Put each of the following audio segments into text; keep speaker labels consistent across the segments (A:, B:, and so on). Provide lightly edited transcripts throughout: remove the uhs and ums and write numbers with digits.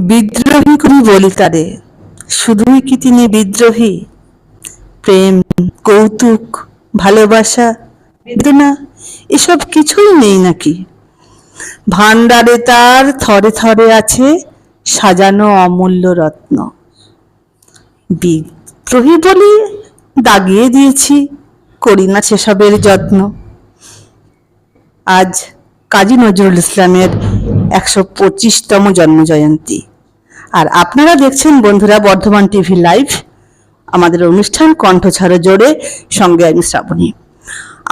A: বিদ্রোহী কবি বলি তারে, শুধুই কি তিনি বিদ্রোহী? প্রেম, কৌতুক, ভালোবাসা, বেদনা এসব কিছুই নেই নাকি? ভাণ্ডারে তার থরে থরে আছে সাজানো অমূল্য রত্ন। বিদ্রোহী বলি দাগিয়ে দিয়েছি, করি না সেসবের যত্ন। আজ কাজী নজরুল ইসলামের ১২৫তম জন্মজয়ন্তী, আর আপনারা দেখছেন বন্ধুরা বর্ধমান টিভি লাইভ, আমাদের অনুষ্ঠান কণ্ঠছাড়া জোরে, সঙ্গে আমি শ্রাবণী।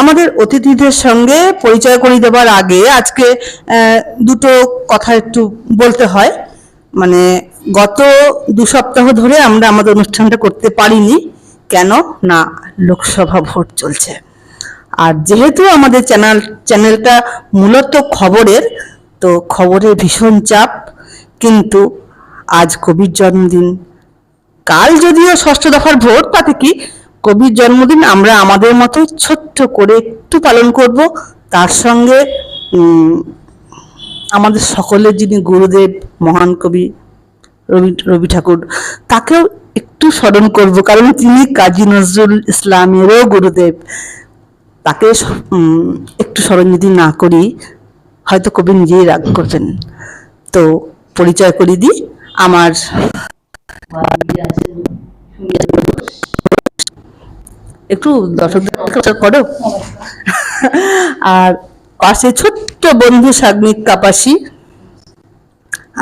A: আমাদের অতিথিদের সঙ্গে পরিচয় করিয়ে দেওয়ার আগে আজকে দুটো কথা একটু বলতে হয়। মানে গত ২ সপ্তাহ ধরে আমরা আমাদের অনুষ্ঠানটা করতে পারিনি। কেন না, লোকসভা ভোট চলছে। আর যেহেতু আমাদের চ্যানেলটা মূলত খবরের, তো খবরের ভীষণ চাপ। কিন্তু আজ কবির জন্মদিন, কাল যদিও ৬ষ্ঠ দফার ভোট, তাতে কি, কবির জন্মদিন আমরা আমাদের মতো ছোট্ট করে একটু পালন করব। তার সঙ্গে আমাদের সকলের যিনি গুরুদেব, মহান কবি রবি ঠাকুর, তাকেও একটু স্মরণ করব, কারণ তিনি কাজী নজরুল ইসলামেরও গুরুদেব। তাকে একটু স্মরণ যদি না করি, হয়তো কবি নিজেই রাগ করবেন। তো পরিচয় করিয়ে দিই, আমার একটু দর্শকদের করো। আর পাশে ছোট্ট বন্ধু সাগ্নিক কাপাসি,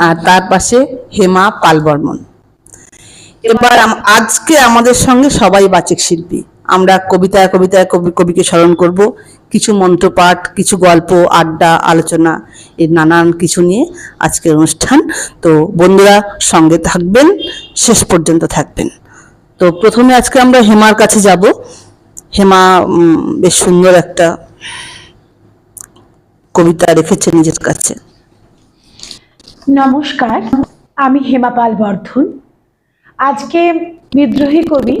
A: আর তার পাশে হেমা পাল বর্মন। এবার আজকে আমাদের সঙ্গে সবাই বাচিক শিল্পী। আমরা কবিতায় কবিতায় কবিকে স্মরণ করব, কিছু মন্ত্রপাঠ, কিছু গল্প, আড্ডা, আলোচনা, এর নানান কিছু নিয়ে আজকের অনুষ্ঠান। তো বন্ধুরা সঙ্গে থাকবেন, শেষ পর্যন্ত থাকবেন। তো প্রথমে আজকে আমরা হেমার কাছে যাব। হেমা বেশ সুন্দর একটা কবিতা রেখেছে নিজের কাছে।
B: নমস্কার, আমি হেমা পাল বর্ধন। আজকে বিদ্রোহী কবি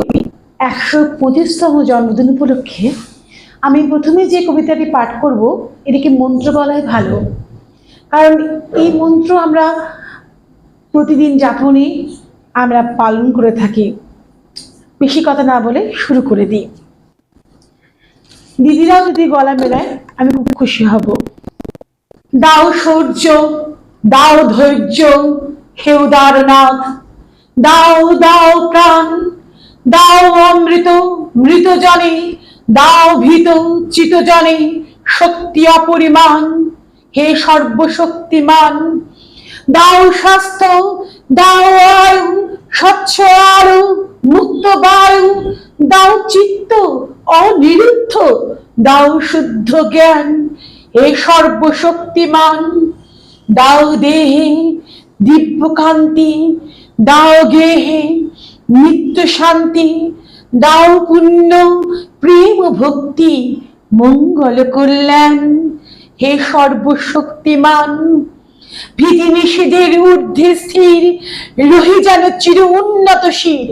B: ১২৫তম জন্মদিন উপলক্ষে আমি প্রথমে যে কবিতাটি পাঠ করব, এটিকে মন্ত্র বলাই ভালো, কারণ এই মন্ত্র আমরা প্রতিদিন যাপনে আমরা পালন করে থাকি। বেশি কথা না বলে শুরু করে দিই। দিদিরাও যদি গলা মেলায় আমি খুব খুশি হব। দাও সূর্য, দাও ধৈর্য, হে উদারনাথ, দাও দাও প্রাণ, দাও অমৃত মৃত জনে, দাও ভীত চিত জনে শক্তি অপরিমাণ, হে সর্বশক্তিমান। দাও স্বাস্থ্য, দাও আয়ু, স্বচ্ছ আলো, মুক্ত বায়ু, দাও চিত্ত অনিরুদ্ধ, দাও শুদ্ধ জ্ঞান, হে সর্বশক্তিমান। দাও দেহে দিব্য কান্তি, দাও গেহে নিত্য শান্তি, দাও পুণ্য প্রেম ভক্তি মঙ্গল কল্যাণ, হে সর্বশক্তিমান। ভীতি নিষেধের ঊর্ধ্বে স্থির রহি যেন চির উন্নত শির,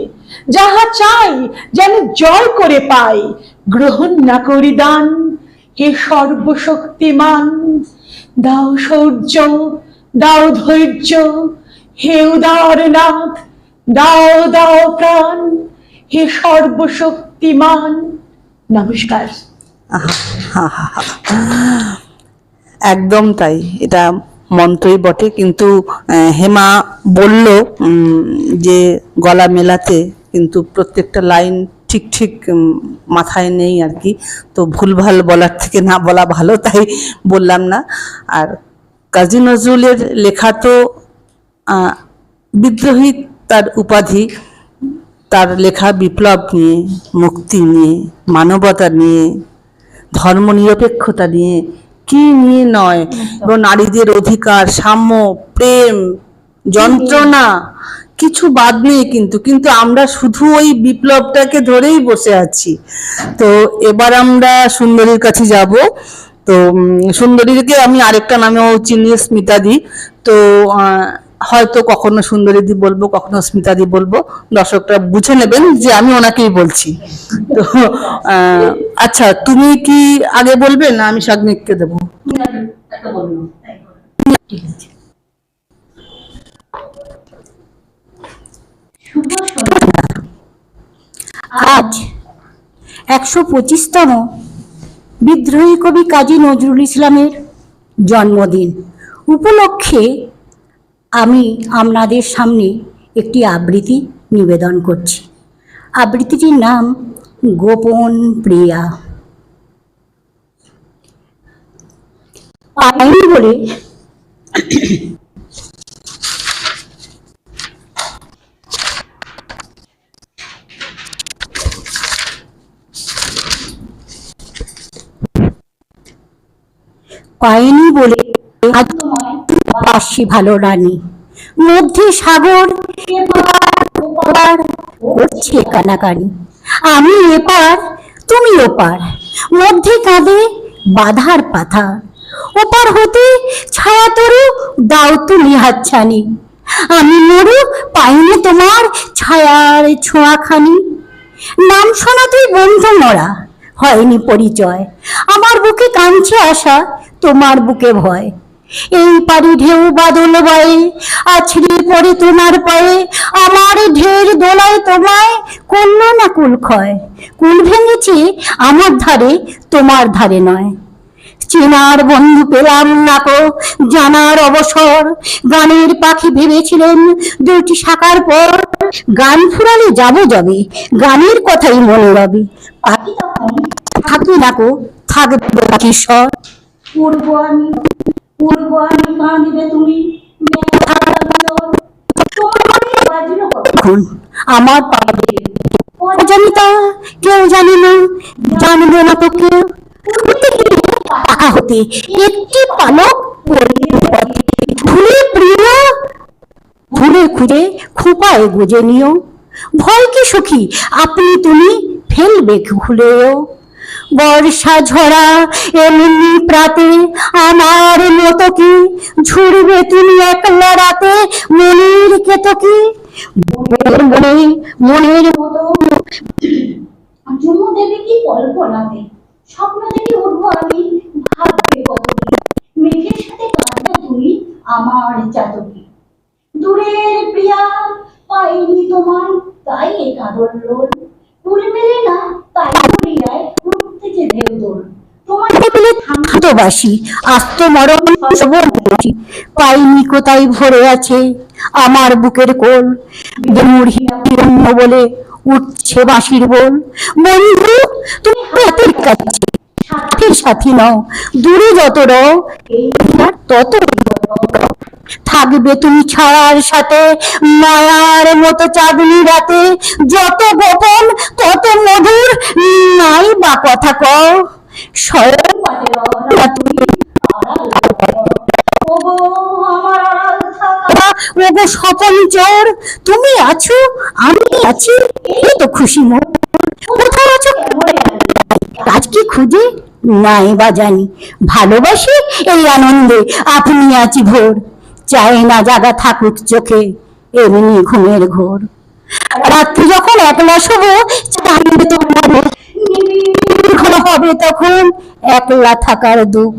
B: যাহা চাই যেন জয় করে পাই, গ্রহণ না করি দান, হে সর্বশক্তিমান। দাও শৌর্য, দাও ধৈর্য, হে উদারনাথ, দাও দাও প্রাণ, হে সর্বশক্তিমান। নমস্কার।
A: একদম তাই, এটা মন্ত্রই বটে। কিন্তু হেমা বলল যে গলা মেলাতে, কিন্তু প্রত্যেকটা লাইন ঠিক ঠিক মাথায় নেই আর কি। তো ভুলভাল বলার থেকে না বলা ভালো, তাই বললাম না। আর কাজী নজরুলের লেখা তো বিদ্রোহী তার উপাধি, তার লেখা বিপ্লব নিয়ে, মুক্তি নিয়ে, মানবতা নিয়ে, ধর্মনিরপেক্ষতা নিয়ে, কি নিয়ে নয়, এবং নারীদের অধিকার, সাম্য, প্রেম, যন্ত্রণা, কিছু বাদ নেই। কিন্তু আমরা শুধু ওই বিপ্লবটাকে ধরেই বসে আছি। তো এবার আমরা সুন্দরীর কাছে যাব। তো সুন্দরীকে আমি আরেকটা নামেও চিনি, স্মিতাদি। তো হয়তো কখনো সুন্দরীদি বলবো, কখনো স্মিতাদি বলবো, দর্শকরা বুঝে নেবেন যে আমি ওনাকেই বলছি। তো আচ্ছা, তুমি কি আগে বলবে না আমি সাগ্নিককে দেবো?
C: 125তম বিদ্রোহী কবি কাজী নজরুল ইসলামের জন্মদিন উপলক্ষে আমি আপনাদের সামনে একটি আবৃত্তি নিবেদন করছি। আবৃত্তিটির নাম গোপন প্রিয়া। পাইনি বলে পাইনি বলে আজ তোমায় পাশি ভালো রানী, মধ্যে সাগর এপার করছে কানাকানি। আমি এপার তুমি ওপার, মধ্যে কাঁদে বাধার পাথা। ওপার হতে ছায়া তরু দাও তুমি হাতছানি। আমি মরু পাইনি তোমার ছায়ার ছোঁয়াখানি। নাম শোনাতেই বন্ধু মরা হয়নি পরিচয়, আমার বুকে কাঁদছে আশা তোমার বুকে ভয়। এই পারি ঢেউ বাদল বয়ে আছড়ে পড়ে তোমার পায়ে, আমার ঢের দোলায় তোমায় করল না কুল ক্ষয়। কুল ভেঙেছে আমার ধারে তোমার ধারে নয়। চেনার বন্ধু পেলাম না কো জানার অবসর, গানের পাখি ভেবেছিলেন দুটি শাখার পর। গান ফুরালে যাবো যাবে, গানের কথাই মনে রবে। পাখি তখন থাকবে না কো, থাকবে কিশোর। পূর্ব আমি কাঁদিবে তুমি আমার পাবে অজানিতা, কেউ জানে না, জানবে না তো কেউ। পাখা হতে একটি পালক ভুলে প্রিয়, ভুলে খুঁজে খোঁপায় গুজে নিও। ভয় কি সখী আপনি তুমি ফেলবে খুলেও। বর্ষা ঝরা এমনি প্রাতে আমার মতো কি ঝুড়বে তুমি একলা রাতে মনের কেতকি। মনের মতো চুমু দেবে কি কল্পনাতে, স্বপ্ন দেখে উঠবো আমি ভাববে কতদিন। মেঘের সাথে কাঁদবে তুমি আমার চাতকি। দূরের প্রিয়া পাইনি তোমার তাই এ কাঁদর লোল, ফুল মেলে না তাই করিয়ায় উঠতেছে ঢেউ দোল। তোমাকে বলে থামতবাসী আস্ত মরণ পাইনি কোথায় ভরে আছে আমার বুকের কোল। বিমূঢ় বলে উঠছে বাঁশির বোল। বন্ধু তুমি হাতের কাছে সাথী সাথী নও, দূরে যত রও তত থাকবে তুমি ছায়ার সাথে মায়ার মতো চাঁদনি রাতে। যত গোপন তত মধুর নাই বা কথা কও, স্বয়ং স্বপন চোর তুমি আছো আমি আছি এই তো খুশি মোর। কোথাও আছো আজ কি খুঁজে নাই বা জানি, ভালোবাসি এই আনন্দে আপনি আছি ভোর। চাই না জাগা থাকুক চোখে এমনি ঘুমের ঘোর। রাত্রি যখন একলা শোবো চাইবে তোমার হবে তখন একলা থাকার দুঃখ।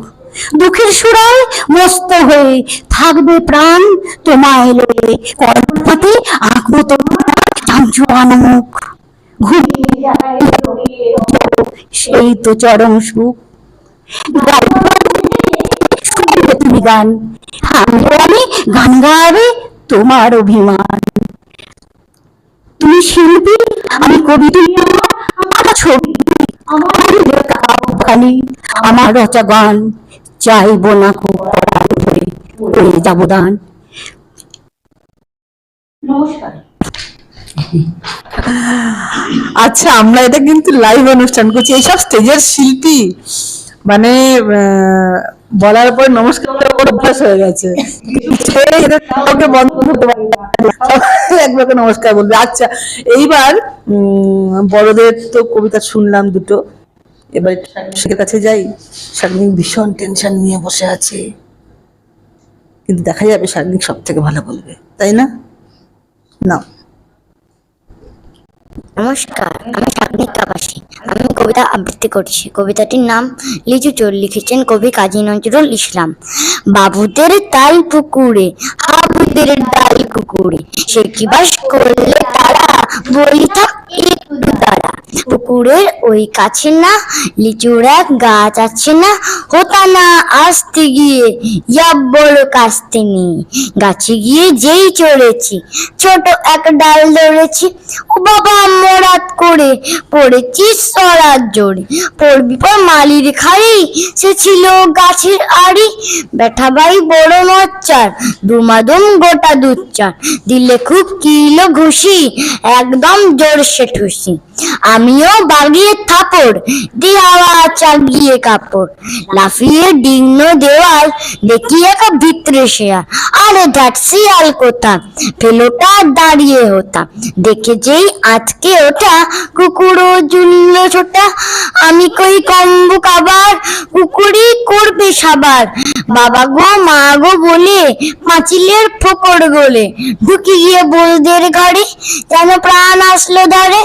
C: দুঃখের সুরায় মস্ত হয়ে থাকবে প্রাণ তোমায় লয়ে। কর্মপাতে আঁকবো তোমার চাঞ্চুয়ান মুখ, ঘুমিয়ে যায় সেই তো চরম সুখ। তুমি গান আমি গান গাবে তোমার অভিমান। তুমি শিল্পী আমি কবি, তুমি আমার ছবি আমার আমার রচা গান। চাইবো না করে যাবো দান। নমস্কার।
A: আচ্ছা, আমরা এটা কিন্তু লাইভ অনুষ্ঠান করছি, এইসব স্টেজের শিল্পী মানে বলার পর নমস্কার অভ্যাস হয়ে গেছে, কাউকে বন্ধ করতে পারে না, একবারে নমস্কার বলবে। আচ্ছা, এইবার বড়দের তো কবিতা শুনলাম দুটো, এবার শারমিনের কাছে যাই। শারমিন ভীষণ টেনশন নিয়ে বসে আছে, কিন্তু দেখা যাবে শারমিন সব থেকে ভালো বলবে, তাই না? না,
D: নমস্কার, আমি শারমিন কাপাসী। আমি কবিতা আবৃত্তি করছি। কবিতাটির নাম লিচু চোর, লিখেছেন কবি কাজী নজরুল ইসলাম। বাবুদের তাল পুকুরে হাবুদের ডাল কুকুরে, সে কি বাস করলে তারা বলি থাক একটু দাঁড়া, পুকুরের ওই কাছে না লিচুর এক গাছ আছে না, হতা না আসতে গিয়ে ইয়া বড় কাস্তে নিয়ে গাছে গিয়ে যেই চড়েছি, ছোট এক ডাল ধরেছি, ও বাবা মরাত করে পড়েছি সরার জোরে, পড়বি পর মালির খাড়ি, সে ছিল গাছের আড়ি, বেটা ভাই বড় মচ্চার, দুমাদুম গোটা দুচ্চার, দিলে খুব কিলো ঘুষি, একদম জোরসে ঠুসি, আমিও বাগিয়ে থাপড় দি হাওয়া চাগিয়ে কাপড়, লাফিয়ে ডিগ্ন দেওয়াল দেখি একা ভিতরে শেয়াল, আরে ধ্যাট শিয়াল কোথা, ফেলোটা দাঁড়িয়ে হতা, দেখে যেই আজকে ওটা কুকুরও জুললো ছোটা, আমি কই কম্বু কাবার, কুকুরই করবে সাবার, বাবা গো মা গো বলে পাঁচিলের ফোকর গলে ঢুকে গিয়ে বলদের ঘরে, যেন প্রাণ আসলো ধারে,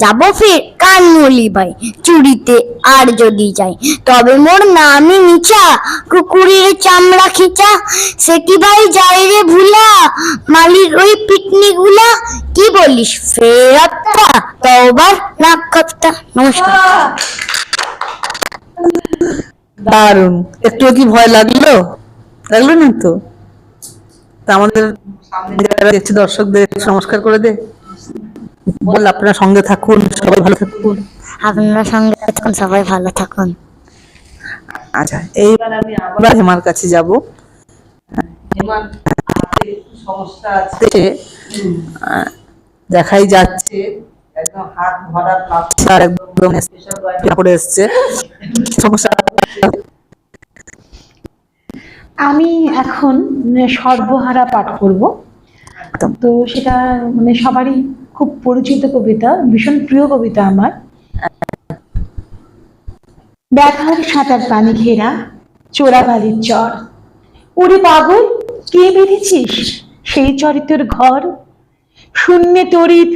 D: যাবো ফির কানমুলি ভাই চুরিতে আর যদি যাই, তবে মোর নামই নিচা, কুকুরের চামড়া খিচা, সে কি ভাই যাই রে ভুলা, মালির ওই পিকনিক গুলা, কি বলিস ফেরতটা তওবার নাক কাঁপতা। নমস্কার।
A: দারুণ। একটু কি ভয় লাগলো? লাগলো না তো? তা আমাদের সামনে যারা দেখছে দর্শকদের একটু নমস্কার করে দে, বল আপনারা সঙ্গে থাকুন, সবাই ভালো থাকুন।
D: আপনারা সঙ্গে থাকুন, সবাই ভালো থাকুন।
A: আচ্ছা, এইবার আমি আবার হেমার কাছে যাব। হেমার হাতে একটু সমস্যা আছে, দেখাই যাচ্ছে একদম হাত ভরা প্লাস্টার, একদম স্পেশাল করে এসছে সমস্যা।
B: আমি এখন সর্বহারা পাঠ করব। তো সেটা সবারই খুব পরিচিত কবিতা, ভীষণ প্রিয় কবিতা আমার। ব্যথার সাঁতার পানি ঘেরা চোরাবালির চর, ওরে পাগল কে বেঁধেছিস সেই চরিত্র ঘর, শূন্যে তড়িৎ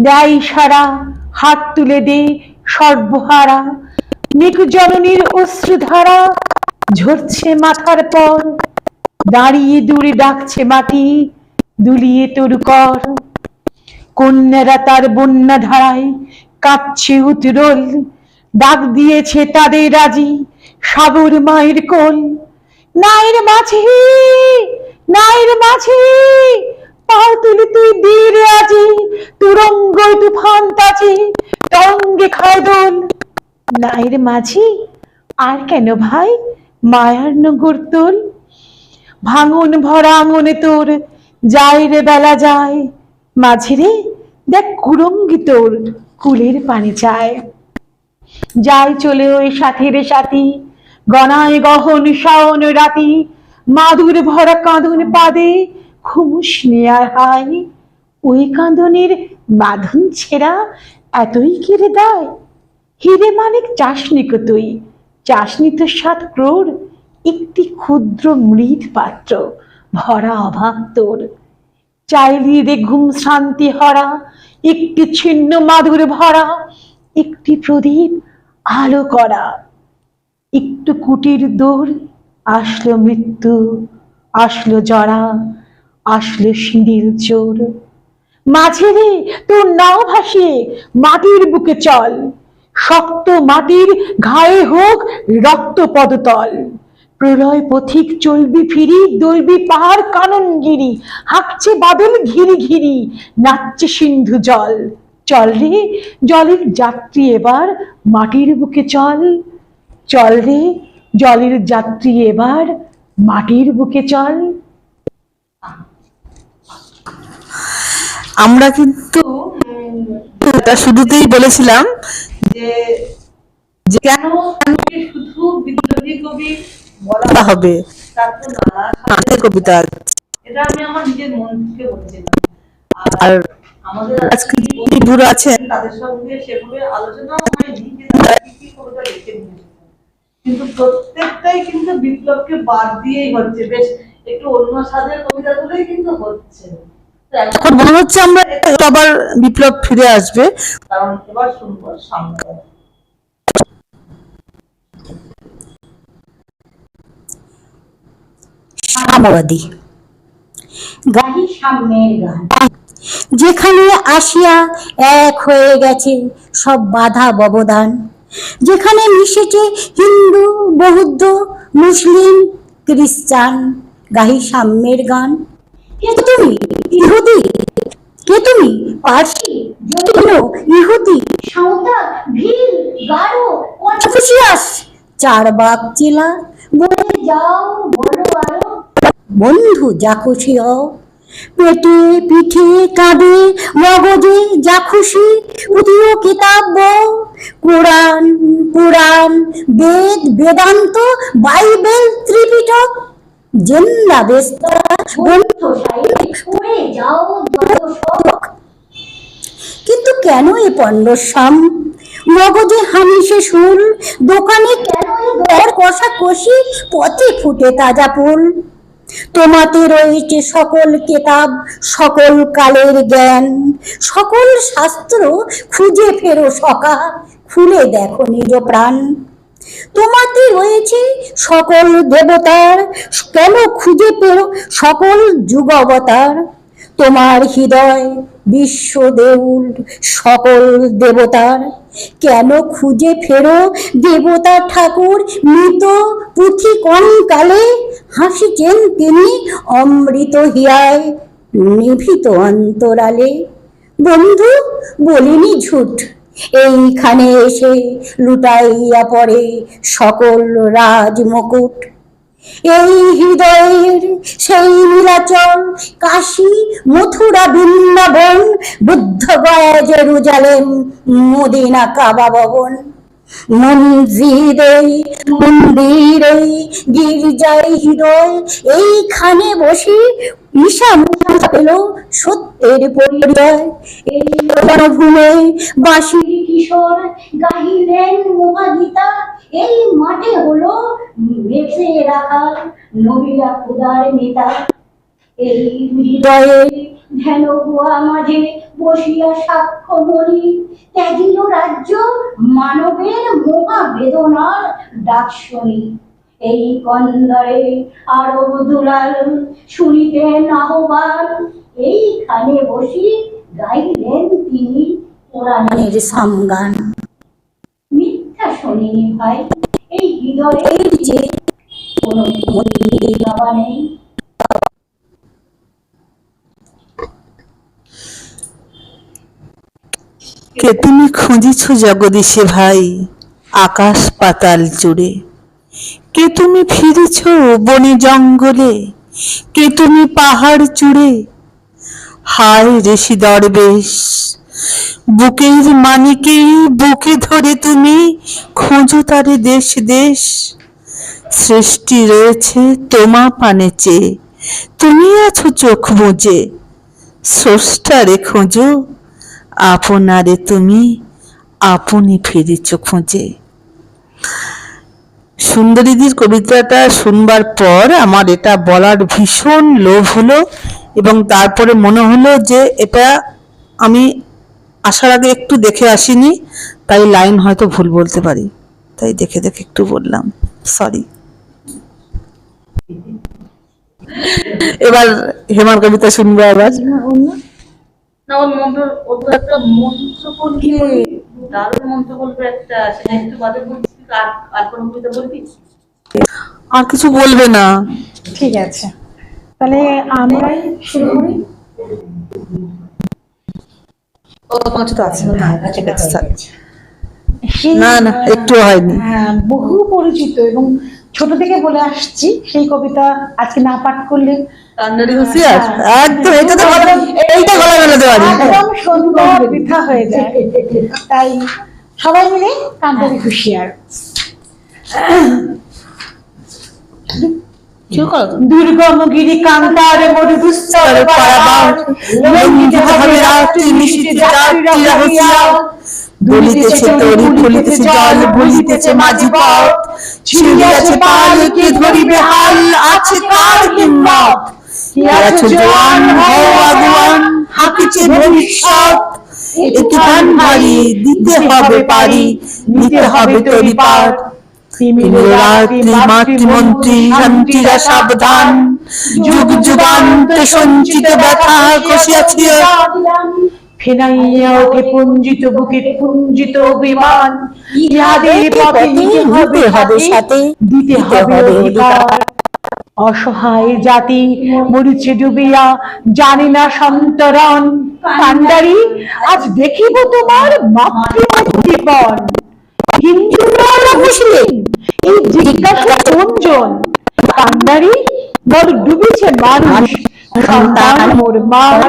B: দেয় সারা, হাত তুলে দে সর্বহারা, মেঘ জননীর অশ্রুধারা ঝরছে মাথার পর, দাঁড়িয়ে দূরে ডাকছে মাটি দুলিয়ে তরু কর, কন্যারা তার বন্যা ধারায় কাঁদছে উতরোল, ডাক দিয়েছে তাদের রাজি সাগর মায়ের কোল, নায়ের মাঝি নায়ের মাঝি, পাও তুলি তুই বীর আজি, তুরঙ্গ তুফান তাজি তরঙ্গে খায় দোল, নায়ের মাঝি আর কেন ভাই মায়ার নগর তোল, ভাঙন ভরা আঙনে তোর যায় রে বেলা যায়, মাঝে রে দেখ কুরঙ্গি তোর কুলের পানি চায়, যাই চলে ওই সাথী রে সাথী, গনায় গহন শাওন রাতি, মাদুর ভরা কাঁদন পাদে খুমুস নেয়ার হাই, ওই কাঁদনের বাঁধন ছেঁড়া এতই কিরে দায়, হিরে মানিক চাসনি কো তুই, চাসনি তো 7 ক্রোড়, একটি ক্ষুদ্র মৃৎ পাত্র ভরা অভাব তোর, চাইলি রে ঘুম শান্তি হরা, একটি ছিন্ন মাদুর ভরা, একটি প্রদীপ আলো করা, একটু কুটির দৌড়, আসলো মৃত্যু আসলো জরা, আসলো শিডিল চোর, মাঝে রে তোর নাও ভাসিয়ে মাটির বুকে চল, শক্ত মাটির ঘায়ে হোক রক্ত পদতল, প্রলয় পথিক চলবি ফিরি, দলবি পাহাড় কাননগিরি, হাঁকছে বাদল ঘিরি ঘিরি, নাচছে সিন্ধু জল, চল রে জলের যাত্রী এবার মাটির বুকে চল, চল রে জলের যাত্রী এবার মাটির বুকে চল।
A: আমরা কিন্তু এটা শুরুতেই বলেছিলাম যে যে কেন শুধু বিদ্রোহী কবি বলা হবে, তার তো নানা কবিতা আছে। এটা আমি আমার নিজের মন থেকে বলেছিলাম, আর আমাদের আজকে বন্ধুরা আছেন তাদের সঙ্গে সেভাবে আলোচনা হয়নি যে তারা কি কি কবিতা লিখে নিয়েছেন, কিন্তু প্রত্যেকটাই কিন্তু বিপ্লবকে বাদ দিয়েই হচ্ছে, বেশ একটু অন্য স্বাদের কবিতাগুলোই কিন্তু হচ্ছে। এখন মনে হচ্ছে আমরা আবার বিপ্লব ফিরে আসবে, কারণ এবার শুনবো সাম্য।
C: সাম্যবাদী গাহি সাম্যের গান, যেখানে আসিয়া এক হয়ে গেছে সব বাধা ব্যবধান, যেখানে মিশেছে হিন্দু বৌদ্ধ মুসলিম খ্রিস্টান, গাহি সাম্যের গান। কে তুমি ইহুদি, কে তুমি পার্সি, জৈন, ইহুদি, সাঁওতাল, ভিল, গারো, কনফুসিয়াস, চারবাক চেলা, বলে যাও বলো আরো, বন্ধু যা খুশি হও। পেটে পিঠে কাঁধে মগজে যা খুশি, পুঁথিও কিতাব বউ, কোরআন পুরাণ বেদ বেদান্ত বাইবেল ত্রিপিটক, জেন্দা বেস্তা গ্রন্থ সাহিত্য পড়ে যাও যত শখ। কিন্তু কেন এ পণ্ডশ্যাম, মগজে হামিশে শুল, দোকানে কেন এ দর কষাকষি, পথে ফুটে তাজা ফুল। তোমাতে রয়েছে সকল কেতাব সকল কালের জ্ঞান, সকল শাস্ত্র খুঁজে ফেরো সখা, খুলে দেখো নিজ প্রাণ। তোমাতে রয়েছে সকল দেবতার, কেন খুঁজে পেরো সকল যুগ অবতার। তোমার হৃদয় বিশ্ব দেউল সকল দেবতার, কেন খুঁজে ফেরো দেবতা ঠাকুর মৃত পুঁথি কঙ্কালে, হাসিছেন তিনি অমৃত হিয়ায় নিভৃত অন্তরালে। বন্ধু বলিনি ঝুট, এইখানে এসে লুটাইয়া পড়ে সকল রাজ মুকুট। এই হৃদয়ের সেই Nilachal Kashi Mathura Vrindavan, Bodh Gaya Jerusalem Medina Kaaba ভবন। মন্দিরে গির্জায় হৃদয় এইখানে বসে ঈশা মুসা পেল সত্যের পরিচয়। এই বনভূমে বাঁশির কিশোর গাহিলেন মহাগীতা, এই মাঠে হলো বেঁচে রাখা নবীরা খোদার নেতা। এই হৃদয়ে ধ্যান গুয়া মাঝে বসিয়া সাক্ষ্য বলি, ত্যাগিল রাজ্য মানবের মহা বেদনার ডাক শুনি। এই কন্দরে আরব দুলাল শুনিতেন আহ্বান, এইখানে বসি গাইলেন তিনি কোরআনের সামগান। মিথ্যা শুনিনি ভাই, এই হৃদয়ের যে কোনো মন্দিরে বাবা নেই।
A: কে তুমি খুঁজিছ জগদীশে ভাই আকাশ পাতাল জুড়ে, কে তুমি ফিরেছ বনে জঙ্গলে, কে তুমি পাহাড় চূড়ে। হায় ঋষি দরবেশ বুকের মানিকে বুকে ধরে তুমি খোঁজো তারে দেশ দেশ। সৃষ্টি রয়েছে তোমা পানে চেয়ে, তুমি আছো চোখ বুজে। স্রষ্টারে খোঁজো আপনারে তুমি আপনি ফিরেছ খুঁজে। সুন্দরীদির কবিতাটা শুনবার পর আমার এটা বলার ভীষণ লোভ হলো, এবং তারপরে মনে হলো যে এটা আমি আসার আগে একটু দেখে আসিনি, তাই লাইন হয়তো ভুল বলতে পারি, তাই দেখে দেখে একটু বললাম, সরি। এবার হেমার কবিতা শুনবো আবার।
E: না, ওর মন্ত্র, ওর তো একটা মন্ত্র বলবি, দারুণ মন্ত্র বলবে একটা, সেটা একটু বাদে বলবি। আর কোনো কবিতা বলবি?
A: আর কিছু বলবে না?
B: ঠিক আছে, তাহলে আমরাই শুরু করি।
A: ও তোমার তো আছে না? ঠিক আছে, থাক।
B: সেই-
A: না না, একটু হয়নি।
B: হ্যাঁ, বহু পরিচিত এবং ছোট থেকে বলে আসছি সেই কবিতা আজকে না পাঠ করলে
A: কান্নারি হুঁশিয়ার, একদম এটা তো এইটা গলা মেলাতে পারি।
B: একদম সুন্দর বৃথা হয়ে যায়, তাই সবাই মিলে কান্নারি হুঁশিয়ার। দুর্গম গিরি কান্তার মরু দুস্তর পারাবার, লঙ্ঘিত হবে রাত্রি নিশীথে যাত্রীরা হুঁশিয়ার। দুলিতেছে তরি ফুলিতেছে জল ভুলিতেছে মাঝি পথ, ছিড়িয়াছে পাল কে ধরিবে হাল, আছে কার হিম্মত।
A: আছো জোয়ান হও আগুয়ান, হাঁকিছে ভবিষ্যৎ। একটু গান ভারী দিতে হবে পারি, নিতে হবে তরি পার। রাত্রি মাতৃমন্ত্রী শান্তিরা সাবধান, যুগ যুগান্তে সঞ্চিত ব্যথা কষিয়াছি।
B: ফেনাইয়া ওঠে পুঞ্জিত বুকে পুঞ্জিত অভিমান, ইহাদের পথে নিতে হবে সাথে, দিতে হবে অধিকার। অসহায় জাতি মরিচে ডুবিয়া, জানি না সন্তরণ। কান্ডারি আজ দেখিব তোমার মাতৃমূর্তিপণ। হিন্দু না মুসলিম এই জিজ্ঞাসা কোনজন? কান্ডারি বড় ডুবেছে মানুষ, সন্তান মোর মার।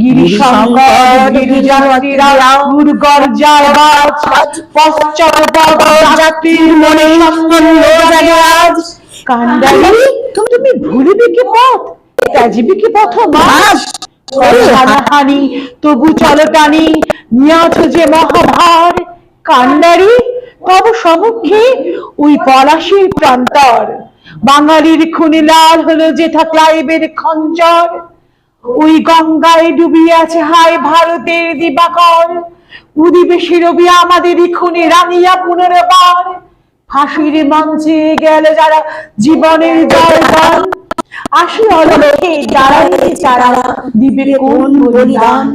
B: গিরিশঙ্কর গিরিজাতিরা দুর্গর্জার বাজ, পশ্চাৎপদ জাতির মনে আজ। কান্ডারি তুমি ভুলিবে কি পথ, ত্যাজিবে কি পথ মাস? হানাহানি তবু চলো টানি, নিয়াছ যে মহাভার। কান্ডারি তব সমুখে ওই পলাশীর প্রান্তর, বাঙালির খুনে লাল হলো যেথা ক্লাইবের খঞ্জর। ওই গঙ্গায় ডুবিয়ে আছে হায় ভারতের দিবাকর, উদিবে শিরবি আমাদের খুনে রানিয়া পুনর্বার। ফাঁসির মঞ্চে গেল যারা জীবনের জয়গান, আসি অলক্ষে দাঁড়াইছে যারা দিবে কোন বলিদান।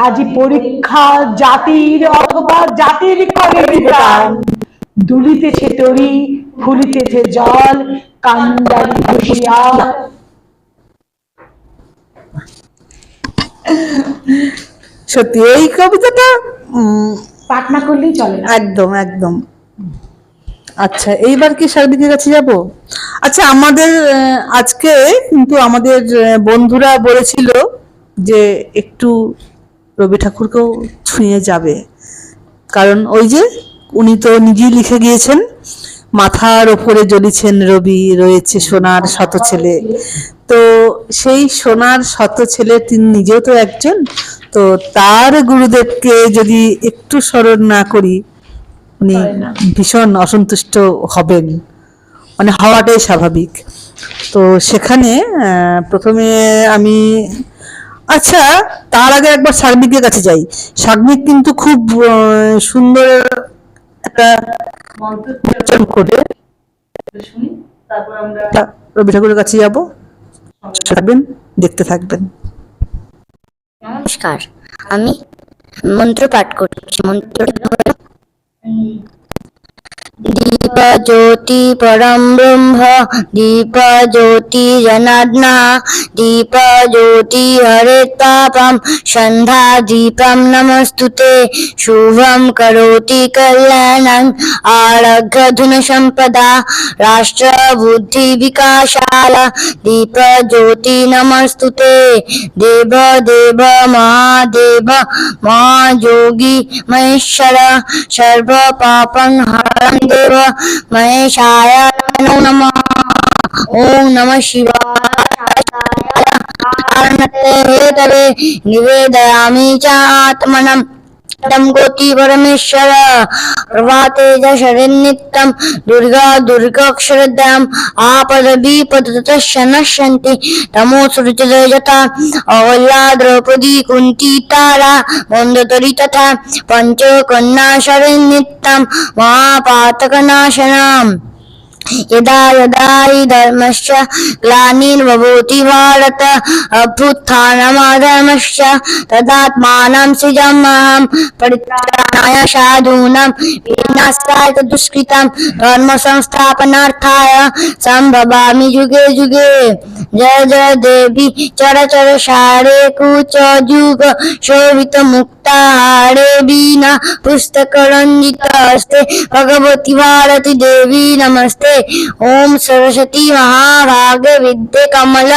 B: আজি পরীক্ষা জাতির অথবা জাতির কলের প্রাণ, দুলিতেছে তরি ফুলিতেছে জল, কান্ডারি হুঁশিয়ার।
A: সত্যি এই কবিতাটা
B: পাঠ না করলেই চলে না।
A: একদম একদম। আচ্ছা, এইবার কি সার্বিকের কাছে যাব? আচ্ছা, আমাদের আজকে কিন্তু আমাদের বন্ধুরা বলেছিল যে একটু রবি ঠাকুরকেও ছুঁয়ে যাবে, কারণ ওই যে উনি তো নিজেই লিখে গিয়েছেন, মাথার ওপরে জ্বলিছেন রবি, রয়েছে সোনার শত ছেলে। তো সেই সোনার শত ছেলে তিনি নিজেও তো একজন, তো তার গুরুদেবকে যদি একটু স্মরণ না করি উনি ভীষণ অসন্তুষ্ট হবেন, মানে হওয়াটাই স্বাভাবিক। তো সেখানে প্রথমে আমি, আচ্ছা তার আগে একবার সাগ্নিকের কাছে যাই। সাগ্নিক কিন্তু খুব সুন্দর একটা
E: মন্ত্র
A: করে
E: শুনি, তারপর আমরা
A: রবি ঠাকুরের কাছে যাবো, থাকবেন, দেখতে থাকবেন।
D: নমস্কার, আমি মন্ত্র পাঠ করছি। মন্ত্রটা হলো দীপ জ্যোতি পরম ব্রহ্ম, দীপ জ্যোতি জনার্দনা, দীপ জ্যোতি হরেত পাপম, সন্ধ্যা দীপম নমস্তুতে, শুভম করোতি কল্যাণং, আরোগ্য ধন সম্পদা, রাষ্ট্র বুদ্ধি বিকাশায়, দীপ জ্যোতি নমস্তুতে। দেব দেব মহাদেব মহাযোগী মহেশ্বর, সর্ব পাপং হরং দেব মহেशाय नमो नमः। ओम नमः शिवाय निवेदयामि च आत्मनम् तम गोति परमेश्वर, प्रभाते च शरन्नित्यं दुर्गा दुर्गाक्षरद्याम्, आपद विपद तस्य नश्यन्ति तमोऽसुरचते यथा, अहल्या द्रौपदी कुन्ती तारा मन्दोदरी तथा, पञ्चकन्या शरन्नित्यं महापातकनाशनम्। यदा यदा हि धर्मस्य ग्लानिर्भवति भारत, अभ्युत्थानमधर्मस्य तदात्मानं सृजाम्यहं, परित्राणाय साधूनां विनाशाय च दुष्कृतं, धर्म संस्थापनार्थाय सम्भवामि युगे युगे। जय जय देवी चरचर सारे कुच जुग, शोभित मुक्ताहारे बीना पुस्तक रंजित हस्ते, भगवती भारती देवी नमस्ते। ओम सरस्वती महाभागे विद्ये कमल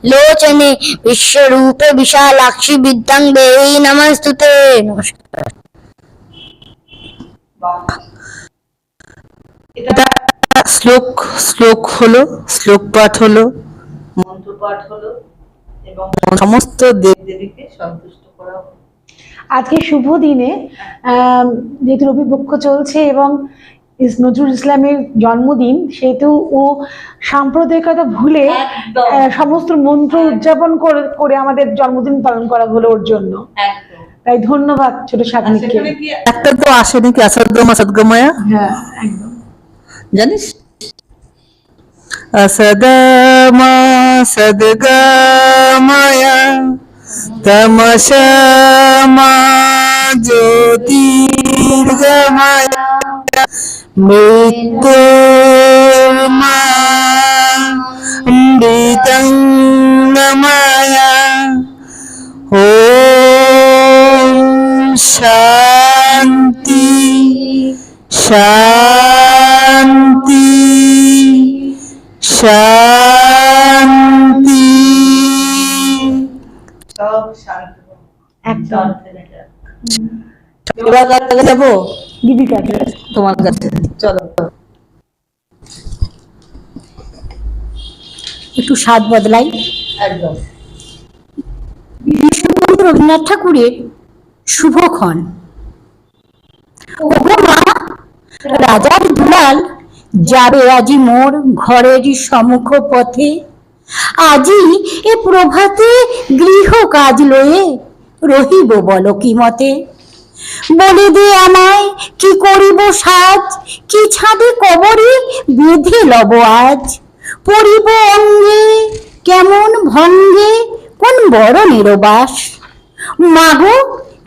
D: लोचने, विश्वरूपे विशालाक्षी विद्यां देवी नमस्तुते। नमस्कार।
E: এটা
A: শ্লোক শ্লোক হলো, শ্লোক পাঠ হলো,
E: মন্ত্র পাঠ হলো এবং
A: সমস্ত দেব
E: দেবীকে সন্তুষ্ট করা হলো।
B: আজকে শুভ দিনে যেহেতু রবি পক্ষ চলছে এবং নজরুল ইসলামের জন্মদিন, সেহেতু ও সাম্প্রদায়িকতা ভুলে
E: একদম।
B: সমস্ত মন্ত্র উদযাপন করে আমাদের জন্মদিন পালন করা হলো ওর জন্য।
E: একদম।
B: তাই ধন্যবাদ ছোট
E: আর
B: সাগনিককে।
E: সেখানে কি
A: একটা তো আসে নাকি আসাদ্য মাসাদ্গমায়া,
B: হ্যাঁ একদম।
A: জানিস? असदमा सदगमया तमसमा ज्योतिर्गमया मृत्युर्मा अमृतंगमया ओम शांति शांति শান্তি।
E: সব শান্ত
B: একদম
A: এবার কাছে যাবো,
B: দিদি কাছে
A: তোমার কাছে চলো।
C: একটু স্বাদ বদলাই।
A: একদম
C: বিশ্বকবি রবীন্দ্রনাথ ঠাকুরের শুভক্ষণ। ওগো মা, রাজার দুলাল যাবে আজি মোর ঘরের সম্মুখ পথে, আজি এ প্রভাতে গৃহ কাজ লয়ে রহিব বলো কি মতে। বলে দে আমায় কি করিব সাজ, কি ছাদে কবরে বেঁধে লব আজ। পড়িব অঙ্গে কেমন ভঙ্গে কোন বড় নিরবাস। মাগো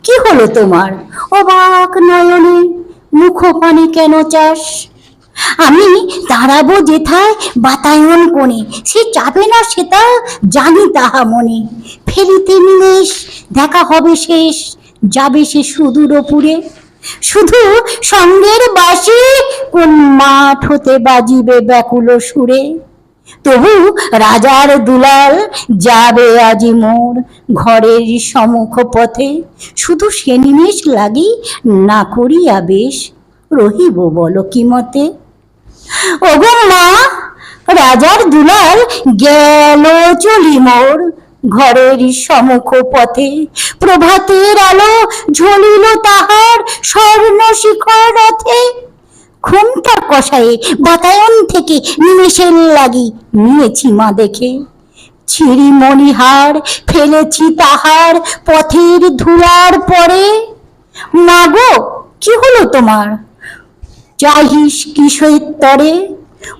C: কি হলো তোমার অবাক নয়নে মুখ পানে কেন চাস। আমি দাঁড়াবো যেথায় বাতায়ন কোণে, সে যাবে না সেটা জানি তাহা মনে। ফেরিতে নিমেষ দেখা হবে শেষ, যাবে সে সুদূর পুরে। শুধু সঙ্গের বাঁশি কোন মাঠ হতে বাজিবে ব্যাকুল সুরে। তবু রাজার দুলাল যাবে আজি মোর ঘরের সম্মুখ পথে, শুধু সে নিমেষ লাগি না করিয়া বেশ রহিব বলো কি মতে। ওগো মা, রাজার দুলাল গেল চলি মোর ঘরের সম্মুখ পথে। প্রভাতের আলো ঝলিল তাহার স্বর্ণ শিখর রথে। ঘুমটা কষায়ে বাতায়ন থেকে নিমেষের লাগি নিয়েছি মা দেখে। ছিঁড়ি মণিহার ফেলেছি তাহার পথের ধুলার পরে। মাগো কি হলো তোমার চাহিস কিসের তরে।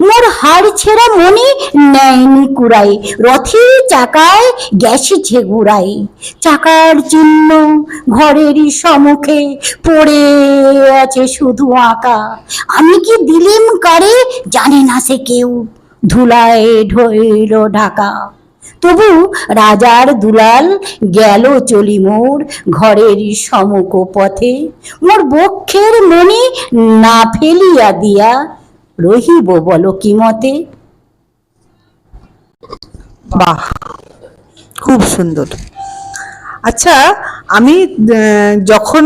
C: মোর হাড় ছেঁড়া মনে নেয়নি কুড়াই, রথের চাকায় গেছেছে ঘুরাই। চাকার চিহ্ন ঘরেরই সম্মুখে পড়ে আছে শুধু আঁকা। আমি কি দিলেম কারে জানে না সে কেউ, ধুলায় ঢইল ঢাকা। তবু রাজার দুলাল গেল চলি মোর ঘরের সম্মুখ পথে। মোর বক্ষের মনে না ফেলিয়া দিয়া রহিব বলো কি মতে।
A: বাহ, খুব সুন্দর। আচ্ছা, আমি যখন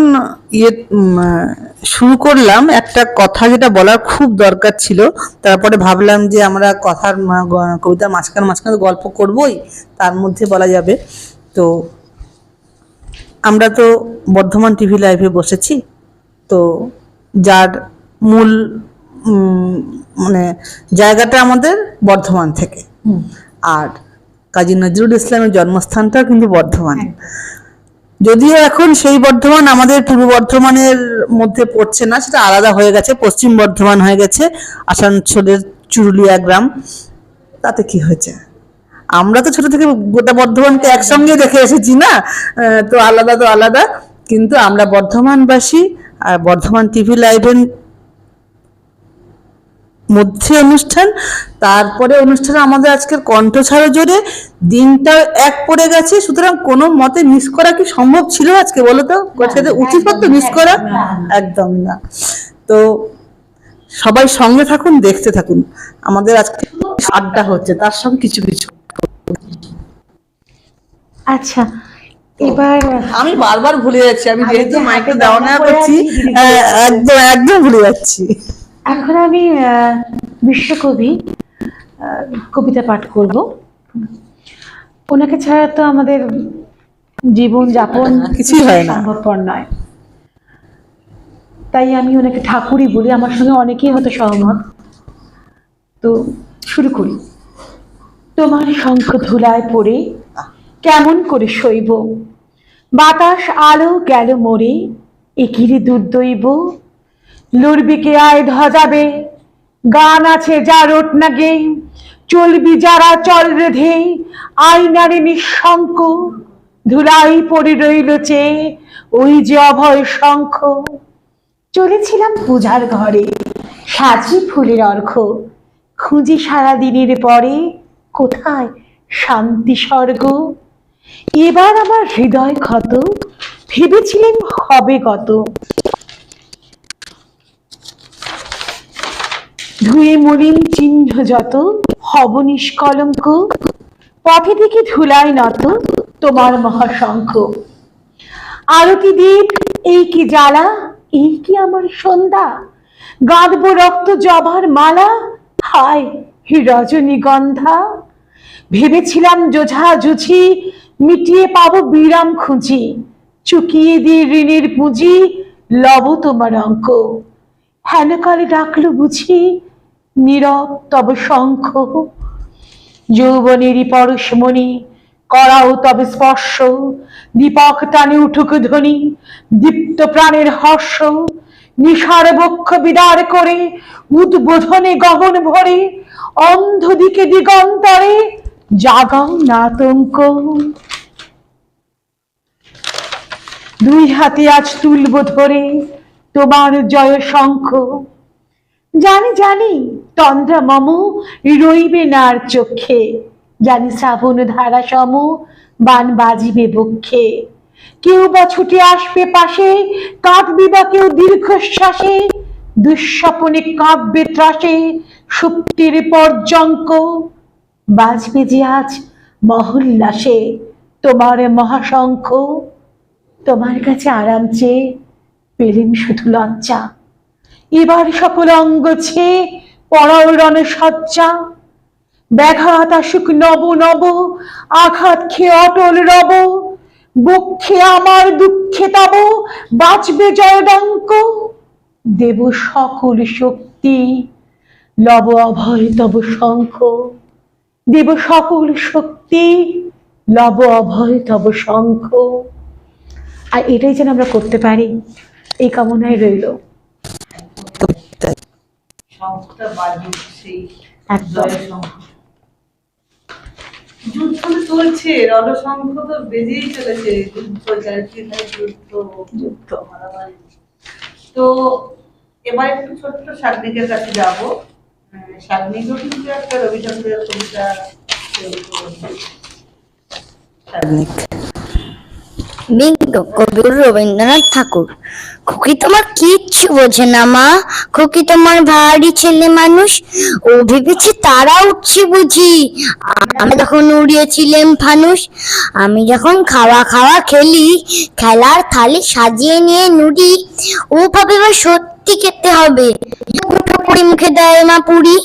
A: শুরু করলাম একটা কথা যেটা বলার খুব দরকার ছিল, তারপরে ভাবলাম যে আমরা কবিতার মাঝখানে গল্প করবই, তার মধ্যে বলা যাবে। তো আমরা তো বর্ধমান টিভি লাইভে বসেছি, তো যার মূল মানে জায়গাটা আমাদের বর্ধমান থেকে, আর কাজী নজরুল ইসলামের জন্মস্থানটা কিন্তু বর্ধমান। যদিও এখন সেই বর্ধমান আমাদের পূর্ব বর্ধমানের মধ্যে পড়ছে না, সেটা আলাদা হয়ে গেছে, পশ্চিম বর্ধমান হয়ে গেছে, আসানসোলের চুরুলিয়া গ্রাম। তাতে কি হয়েছে, আমরা তো ছোট থেকে গোটা বর্ধমানকে একসঙ্গে দেখে এসেছি না, তো আলাদা, কিন্তু আমরা বর্ধমানবাসী। আর বর্ধমান টিভি লাইভের মধ্যে অনুষ্ঠান, তারপরে অনুষ্ঠানে আমাদের আজকের কণ্ঠছাড়া জোরে দিনটা এক পড়ে গেছে। সুতরাং কোনো মতে মিস করা কি সম্ভব ছিল আজকে, বলো তো? উচিত হতো মিস করা? একদম না। তো সবাই সঙ্গে থাকুন, দেখতে থাকুন, আমাদের আজকে আড্ডা হচ্ছে, তার সঙ্গে কিছু কিছু।
B: আচ্ছা, এবার
A: আমি বারবার ভুলে যাচ্ছি, আমি যেহেতু মাইকে দেওয়া নেওয়া করছি, একদম ভুলে যাচ্ছি।
B: এখন আমি বিশ্বকবি কবিতা পাঠ করব। ওনাকে ছাড়া তো আমাদের জীবন যাপন
A: কিছুই হয় না,
B: সম্ভবপর নয়। তাই আমি ওনাকে ঠাকুরই বলি, আমার সঙ্গে অনেকেই হয়তো সহমত। তো শুরু করি। তোমার শঙ্খ ধুলায় পড়ে কেমন করে সইব, বাতাস আলো গেল মোরে একিরে দুর্দৈব। লুরবিকে আয় ধজাবে গান আছে যার ওট না গে, চলবি যারা চল রেধে, আয়নারে নিঃশঙ্ক, ধুলাই পড়ে রইল চেয়ে ওই যে অভয় শঙ্খ। চলেছিলাম পূজার ঘরে, সাজি ফুলের অর্ঘ, খুঁজি সারা দিনের পরে কোথায় শান্তি স্বর্গ। এবার আমার হৃদয় ক্ষত, ভেবেছিলেন হবে কত, ধুয়ে মলিন চিহ্ন যত, হব নিষ্কলঙ্ক, পথে দেখি ধুলায় নত তোমার মহাশঙ্খ। আরতি দ্বীপ এই কি জ্বালা, এই কি আমার সন্ধ্যা, গাঁদব রক্ত জবার মালা, হায় রজনীগন্ধা। ভেবেছিলাম যোঝা জুঝি, মিটিয়ে পাবো বিরাম খুঁজি, চুকিয়ে দিয়ে ঋণের পুঁজি, লব তোমার অঙ্ক। হেনকালে ডাকলো বুঝি নীরব তব শঙ্খ। যৌবনেরই পরশমণি, করাও তবে স্পর্শ, দীপক টানে উঠুক ধ্বনি, দীপ্ত প্রাণের হর্ষ। নিশার বক্ষ বিদার করে, উদ্বোধনে গগন ভরে, অন্ধ দিকে দিগন্তরে জাগাও না আতঙ্ক। দুই হাতে আজ তুলব ধরে তোমার জয় শঙ্খ। জানি জানি তন্দ্রা মম রইবে না আর চক্ষে, জানি শ্রাবণ ধারা সম বান বাজিবে বক্ষে। কেউ বা ছুটে আসবে পাশে, কাঁদবি বা কেউ দীর্ঘশ্বাসে, দুঃস্বপনে কাব্যে ত্রাসে সুপ্তির পর্যঙ্ক। বাজবে যে আজ মহল্লাসে তোমার মহাশঙ্খ, তোমার কাছে আরাম চেয়ে পেলেন শুধু লজ্জা। এবার সকল অঙ্গ ছেয়ে পড়াও রণসজ্জা, ব্যাঘাত আসুক নব নব, আঘাত খেয়ে অটল রব, বক্ষে আমার দুঃখে তব বাঁচবে জয়ডঙ্ক। দেব সকল শক্তি, লব অভয় তব শঙ্খ। দেব সকল শক্তি, লব অভয় তব শঙ্খ। আর এটাই যেন আমরা করতে পারি, এই কামনায় রইল।
E: শঙ্খটা বাজুক সেই
B: একদম।
E: জয় শঙ্খ। যুদ্ধ তো চলছে, রণশঙ্খ তো বেজেই চলেছে, যুদ্ধ চারিদিকে যুদ্ধ যুদ্ধ মারামারি। তো এবার একটু ছোট্ট শাগনিকের কাছে যাবো। শাগনিকও কিন্তু একটা রবিচন্দ্রের কবিতা তৈরি করেছে।
A: শাগনিক।
D: বিজ্ঞ কবি রবীন্দ্রনাথ ঠাকুর। খুকি তোমার কিচ্ছু বোঝে না মা, খুকি তোমার ভারী ছেলে মানুষ, ও ভেবেছে তারা উঠছে বুঝি, আমি যখন উড়িয়েছিলাম ফানুস। আমি যখন খাওয়া খাওয়া খেলি, খেলার থালি সাজিয়ে নিয়ে নুড়ি, ও ভাবে এবার সত্যি খেতে হবে, পুরি মুখে দেয় মা পুরি।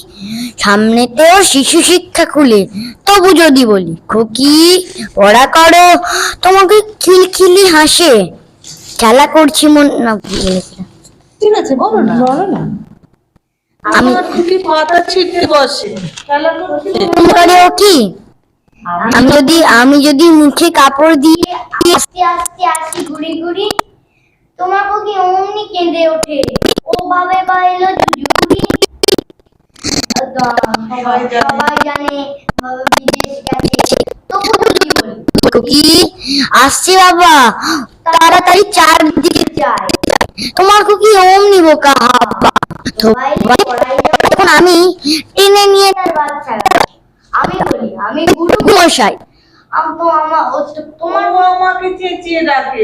D: সামনেতেও শিশু শিক্ষা খুলে, তবু যদি বলি খুকি পড়া করো, তোমাকে খিলখিলি হাসে। খেলা করছি মন না, ভুলে গেছিলাম।
E: ঠিক আছে, বলো না।
B: বলো না।
E: আমার খুকি পাতা ছিটতে বসে, খেলা করছি।
D: করে ও কি, আমি যদি মুখে কাপড় দিয়ে আস্তে আস্তে আসি ঘুরি ঘুরি, তোমার খুকি অমনি কেঁদে ওঠে, ও ভাবে বা এলো জুজুরি। সবাই জানে বাবা বিদেশ গেছে, তবু যদি বলি খুকি আসছে বাবা, তাড়াতাড়ি চারদিকে যায়, তোমার খুকি অমনি বোকা হাব্বা। তখন আমি টেনে নিয়ে তার বাচ্চা, আমি বলি আমি গুরু মশাই, তোমার
E: ও আমাকে চেঁচিয়ে ডাকে।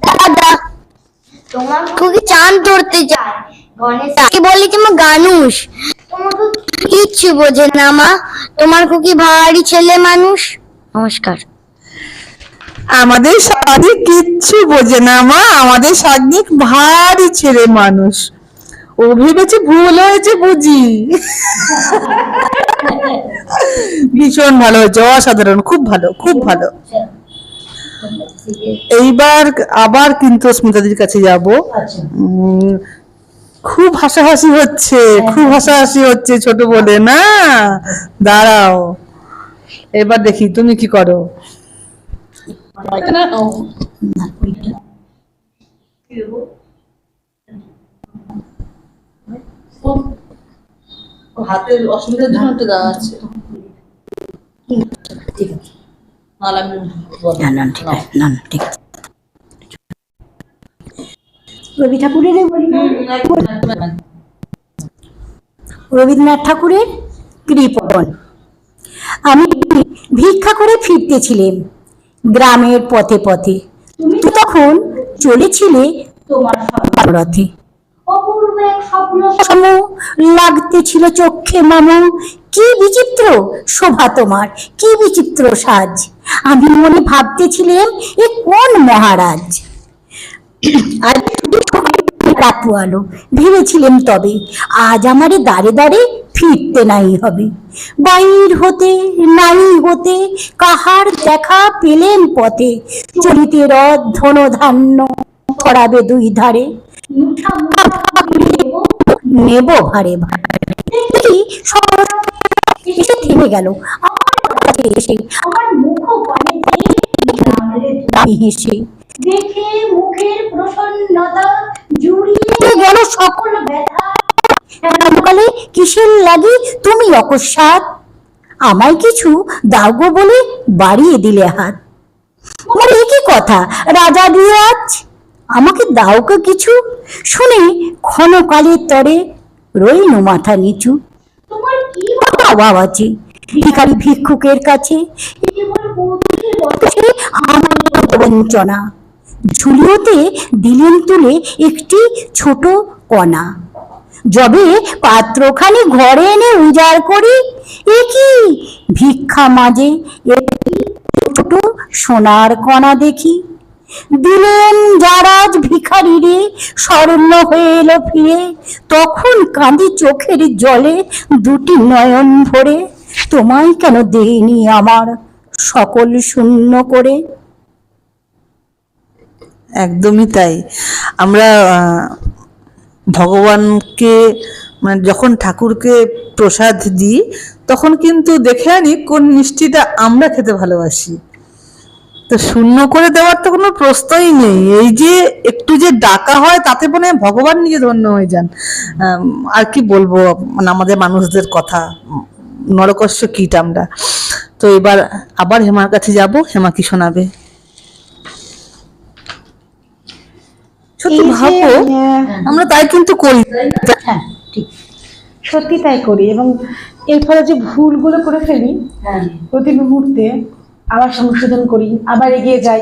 D: দাদা তোমার খুকি চাঁদ ধরতে যায়, গণেশকে বলি তোমার গানুষ, তোমার খুকি কিচ্ছু বোঝে না মা, তোমার খুকি ভারী ছেলে মানুষ। নমস্কার।
A: আমাদের শাগনিক কিচ্ছু বোঝে না মা, আমাদের শাগনিক ভারী ছেলে মানুষ, ও ভেবেছে ভুল হয়েছে বুঝি। ভীষণ ভালো হয়েছে, অসাধারণ, খুব ভালো, খুব ভালো। এইবার আবার কিন্তু স্মিতাদির কাছে যাব। খুব হাসাহাসি হচ্ছে, খুব হাসাহাসি হচ্ছে ছোট বলে না, দাঁড়াও এবার দেখি তুমি কি করো।
E: ও হাতের অসুবিধার জন্য একটু দেওয়া আছে।
C: ঠিক আছে,
E: নাহলে আমি বলবো।
C: না না ঠিক আছে, না না ঠিক আছে। রবি ঠাকুরের রবীন্দ্রনাথ ঠাকুরের কৃপণ। আমি ভিক্ষা করে ফিরতেছিলাম গ্রামের পথে পথে, তুমি তখন চলেছিলে তোমার রথে। অপূর্ব এক স্বপ্ন সম লাগতেছিল চোখে মামু। কি বিচিত্র শোভা তোমার, কি বিচিত্র সাজ। আমি মনে ভাবতেছিলাম এ কোন মহারাজ। আর রাতু আলো ভেবেছিলেন তবে আজ আমারে দাঁড়ে দাঁড়ে ফিরতে নাই হবে। বাইর হতে নাই হতে কাহার দেখা পেলেন পথে, চলিতে রথ ধন ধান্য ছড়াবে দুই ধারে। নেব ভারে ভারে দেখি এসে থেমে গেল আমার কাছে এসে, আমার মুখ হেসে দেখে মুখের প্রসন্নতা জুড়িয়ে গেল সকল ব্যথা। এমনকালে কিসের লাগি তুমি অকস্মাৎ আমায় কিছু দাও গো বলে বাড়িয়ে দিলে হাত। বলে কি কথা রাজা দিয়ে আজ আমাকে দাও গো কিছু, শুনে ক্ষণকালের তরে রইল মাথা নিচু। তোমার কি অভাব আছে ভিখারি ভিক্ষুকের কাছে, আমার বঞ্চনা। ঝুলিওতে দিলেন তুলে একটি ছোট কণা, যবে পাত্রখানি ঘরে এনে উজাড় করি, এ কি ভিক্ষা মাঝে একটি ছোট সোনার কণা দেখি। দিলেন যারাজ ভিখারি রে স্বর্ণ হয়ে এলো ফিরে, তখন কাঁদি চোখের জলে দুটি নয়ন ভরে। তোমায় কেন দেইনি আমার সকল শূন্য করে।
A: একদমই তাই। আমরা ভগবানকে মানে যখন ঠাকুরকে প্রসাদ দিই তখন কিন্তু দেখে আনি কোন মিষ্টিটা আমরা খেতে ভালোবাসি। তো শূন্য করে দেওয়ার তো কোনো প্রশ্নই নেই। এই যে একটু যে ডাকা হয় তাতে মনে হয় ভগবান নিজে ধন্য হয়ে যান। আর কি বলবো, মানে আমাদের মানুষদের কথা, নরকস্য কীট আমরা। তো এবার আবার হেমার কাছে যাব, হেমা কি শোনাবে। সত্যি
B: এই যে,
A: ভাবো আমরা তাই কিন্তু করি।
C: হ্যাঁ ঠিক,
B: সত্যি তাই করি এবং এর ফলে যে ভুলগুলো করে ফেলি প্রতি মুহূর্তে আবার সংশোধন করি, আবার এগিয়ে যাই।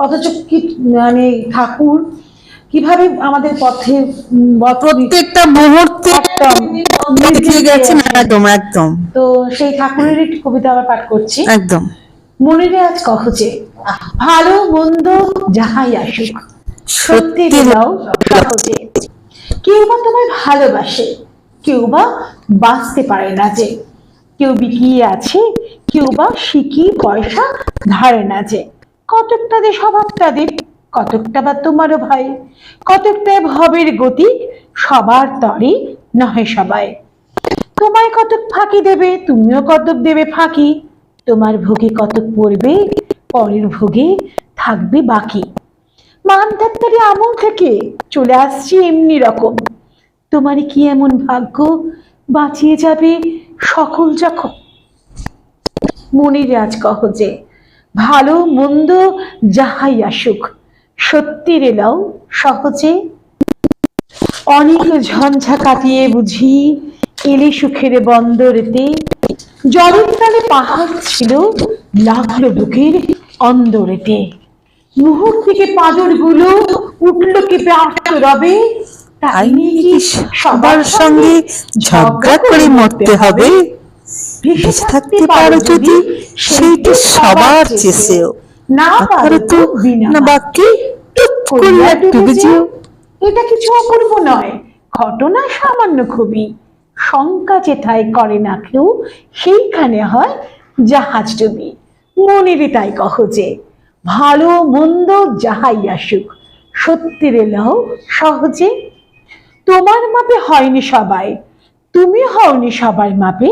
B: অথচ কি মানে ঠাকুর কিভাবে আমাদের পথে
A: প্রত্যেকটা মুহূর্তে
B: একদম
A: দেখিয়ে গেছেন। একদম একদম
B: তো সেই ঠাকুরের একটি কবিতা আবার পাঠ করছি।
A: একদম।
B: মনিরে আজ কহছে ভালো মন্দ যাহাই আসুক সত্যি দিলাও সহজে। কেউ বা তোমায় ভালোবাসে, কেউ বা বাঁচতে পারে না যে, কেউ বিকিয়ে আছে, কেউ বা শিখি পয়সা ধারে না যে। কতকটা যে স্বভাব তাদের, কতকটা বা তোমারও ভাই, কতকটা ভবের গতি সবার তরে নহে সবাই। তোমায় কতক ফাঁকি দেবে, তুমিও কতক দেবে ফাঁকি। তোমার ভোগে কতক পড়বে, পরের ভোগে থাকবে বাকি। মানধাত্তারি আমল থেকে চলে আসছি এমনি রকম। তোমারই কি এমন ভাগ্য বাঁচিয়ে যাবে সকল যখন। মনির আজ কহ যে ভালো মন্দ যাহাই আসুক সত্যির এলাও সহজে। অনেক ঝঞ্ঝা কাটিয়ে বুঝি এলে সুখের বন্দরেতে। জলের তলে পাহাড় ছিল লাগলো বুকের অন্দরেতে। মুহূর্ত থেকে পাঁজর গুলো উঠলো কেঁপে আটকে রবে। তাই নিয়ে কি
A: সবার সঙ্গে ঝগড়া করে মরতে হবে। বেঁচে থাকতে পারো যদি সেইটি সবার চেয়েও,
B: না
A: পারো তো না বাকি করিয়া ডুবে যেও।
B: এটা কিছু অপূর্ব নয়, ঘটনা সামান্য খুবই। শঙ্কা যেথায় করে না কেউ সেইখানে হয় জাহাজ ডুবি। মনেরই তাই কহ যে ভালো মন্দ যাহাই আসুক সত্যির এলাও সহজে। তোমার মাপে হয়নি সবাই, তুমি হওনি সবার মাপে।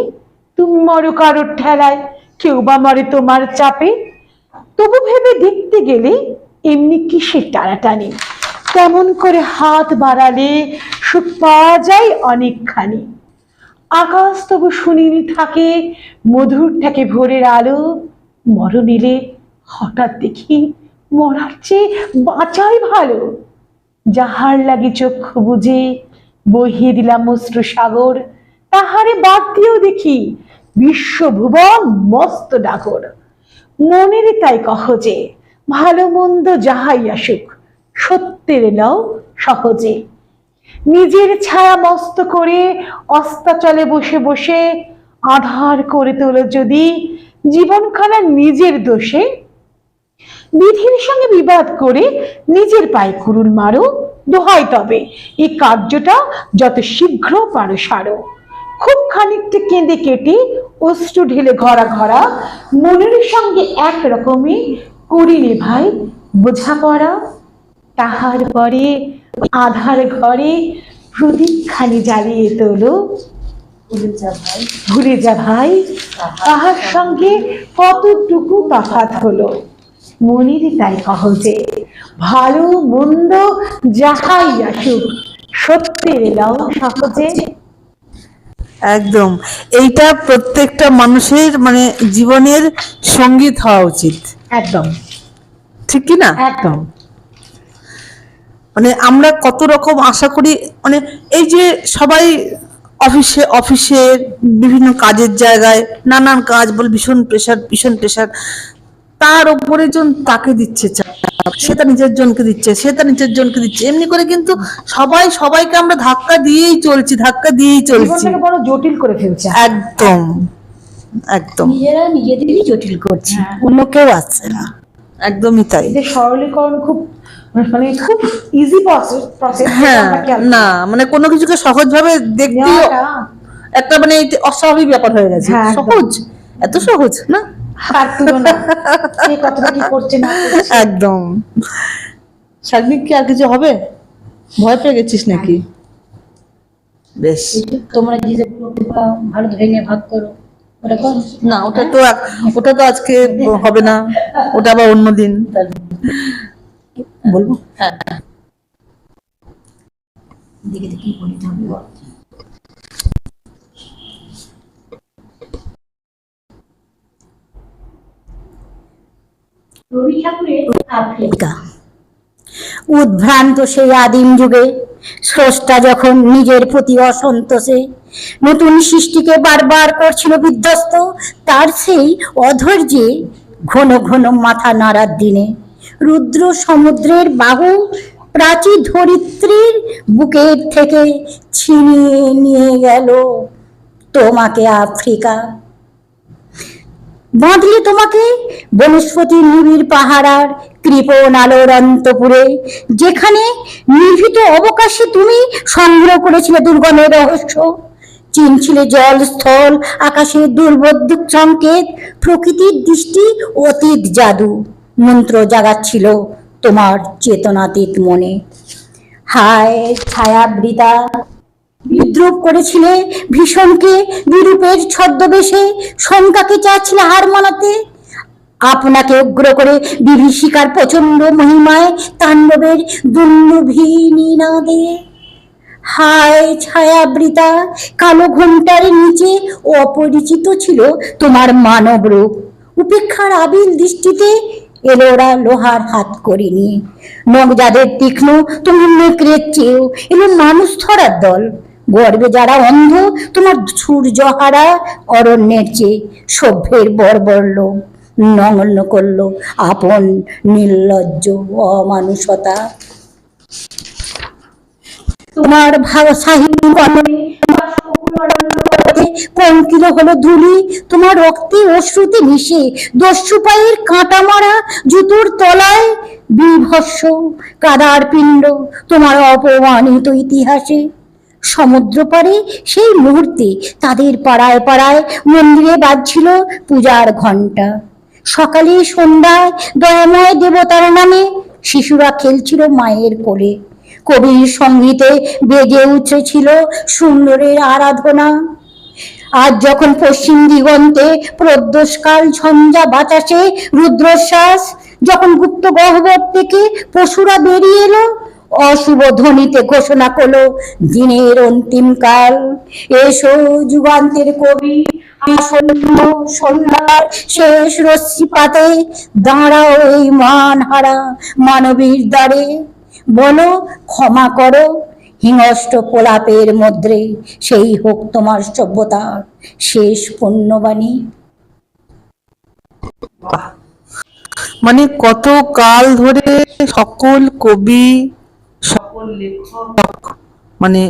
B: তুমি মরো কারোর ঠেলায়, কেউ বা মরে তোমার চাপে। তবু ভেবে দেখতে গেলে এমনি কিসের টানাটানি। কেমন করে হাত বাড়ালে সুখ পাওয়া যায় অনেকখানি। আকাশ তবু সুনীল থাকে, মধুর থাকে ভোরের আলো। মরণ এলে হঠাৎ দেখি মরার চেয়ে বাঁচাই ভালো। যাহার লাগি চক্ষু বুঝে বহিয়ে দিলাম অশ্রু সাগর, তাহারে বাদ দিয়েও দেখি বিশ্বভুবন মস্ত ডাগর। মনের তাই কহ যে ভালো মন্দ যাহাই আসুক, সত্যের লও সহজে। নিজের ছায়া মস্ত করে অস্তাচলে বসে বসে আধার করে তোলো যদি জীবনখানা নিজের দোষে। বিধির সঙ্গে বিবাদ করে নিজের পায়ে কুড়ুল মারো, দোহাই তবে এই কার্যটা যত শীঘ্র পারো সারো। খুব খানিকটা কেঁদে কেটে অশ্রু ঢেলে ঘরা ঘরা মনের সঙ্গে একরকমই করিলে ভাই বোঝাপড়া। তাহার পরে আধার ঘরে প্রদীপখানি জ্বালিয়ে তোলো, ভুলে যা ভাই তাহার সঙ্গে কতটুকু তফাৎ হলো। মনের তাই কহ যে ভালো মন্দ যাহাই আসুক, সত্যের লও সহজে।
A: একদম, এইটা প্রত্যেকটা মানুষের মানে জীবনের সঙ্গীত হওয়া উচিত,
B: একদম
A: ঠিক কি না?
B: একদম।
A: মানে আমরা কত রকম আশা করি, মানে এই যে সবাই অফিসে অফিসে বিভিন্ন কাজের জায়গায় নানান কাজ বল, ভীষণ প্রেশার, তার উপরে জন তাকে দিচ্ছে চাপ, সে তার নিজের জনকে দিচ্ছে, সে তার নিজের জনকে দিচ্ছে, এমনি করে কিন্তু সবাই সবাইকে আমরা ধাক্কা দিয়েই চলছি।
B: জীবনটাকে বড় জটিল করে ফেলছে।
A: একদম একদম,
C: নিজেরা নিজেদেরই জটিল করছে,
B: হ্যাঁ।
C: অন্য কেউ আসছে না।
A: একদমই তাই।
B: এদের সরলীকরণ খুব মানে খুব ইজি প্রসেস।
A: হ্যাঁ, না মানে কোনো কিছুকে সহজ ভাবে দেখতেও একটা মানে অস্বাভাবিক ব্যাপার হয়ে গেছে।
B: হ্যাঁ, একদম।
A: সহজ, এত সহজ না,
B: আর তুলনা কে কতটা কি করছে না করছে।
A: একদম। শারমিক, কি আর কিছু হবে? ভয় পেয়ে গেছিস নাকি? বেশ,
C: তোমরা যে ভালো ভেঙে ভাগ করো, ওটা করো
A: না ওটা তো আজকে হবে না, ওটা আবার অন্যদিন বলবো।
C: দেখে দেখি বলতে হবে। রবি ঠাকুরের আফ্রিকা। উদ্ভ্রান্ত সেই আদিম যুগে স্রষ্টা যখন নিজের প্রতি অসন্তোষে নতুন সৃষ্টিকে বারবার করছিল বিধ্বস্ত, তার সেই অধৈর্যে ঘন ঘন মাথা নাড়ার দিনে রুদ্র সমুদ্রের বাহু প্রাচীর ধরিত্রীর বুকের থেকে ছিনিয়ে নিয়ে গেল তোমাকে আফ্রিকা। বাঁধলে তোমাকে বনস্পতি নিবিড় পাহাড়ার কৃপণ আলোর অন্তপুরে, যেখানে নিভৃত অবকাশে তুমি সংগ্রহ করেছিলে দুর্গমের রহস্য, চিনছিলে জল স্থল আকাশের দুর্বোধ্য সংকেত, প্রকৃতির দৃষ্টি অতীত জাদু মন্ত্র জাগাচ্ছিল তোমার চেতনাতীত মনে। হায় ছায়াবৃতা, বিদ্রুপ করেছিলে ভীষণকে বিরূপের ছদ্মবেশে, শঙ্কাকে চাচ্ছিলে হার মানাতে, আপনাকে উগ্র করে বিভীষিকার প্রচন্ড মহিমায় তাণ্ডবের দুন্দুভিনীনাদে। হায় ছায়াবৃতা, কালো ঘোমটার নিচে অপরিচিত ছিল তোমার মানব রূপ, উপেক্ষার আবিল দৃষ্টিতে এলো ওরা লোহার হাত করে নিয়ে। নখ যাদের তীক্ষ্ণ তোমার নেকড়ের চেয়েও এলো মানুষ ধরার দল, গর্বে যারা অন্ধ তোমার সূর্যহারা অরণ্যের চেয়ে সভ্যের বর্বর লোক নগণ্য করলো আপন নির্লজ্জ অমানুষতা। তোমার ভাষাহীন কর্মে কঙ্কিল হলো ধুলি, তোমার রক্তে অশ্রুতে মিশে দস্যু পায়ের কাঁটা মারা জুতোর তলায় বিভৎস কাদার পিণ্ড তোমার অপমানিত ইতিহাসে। সমুদ্র পারে সেই মুহূর্তে তাদের পাড়ায় পাড়ায় মন্দিরে বাজছিল পূজার ঘণ্টা। সকালে সন্ধ্যায় দয়াময় দেবতার নামে শিশুরা খেলছিল মায়ের কোলে, কবির সঙ্গীতে বেজে উঠেছিল সুন্দরের আরাধনা। আজ যখন পশ্চিম দিগন্তে প্রদোষকাল ঝঞ্ঝা বাতাসে রুদ্রশ্বাস, যখন গুপ্ত গহ্বর থেকে পশুরা বেরিয়ে এলো অশুভ ধ্বনিতে ঘোষণা করলো দিনের অন্তিম কাল। এসো যুগান্তের কবি, আসন্ন সন্ধ্যার শেষ রশ্মিপাতে দাঁড়াও এই মানহারা মানবীর দ্বারে। বলো ক্ষমা করো হিংস্র কোলাপের মধ্যে, সেই হোক তোমার সভ্যতার শেষ পুণ্যবাণী।
A: মানে কত কাল ধরে সকল কবি,
E: সকল লেখক,
A: মানে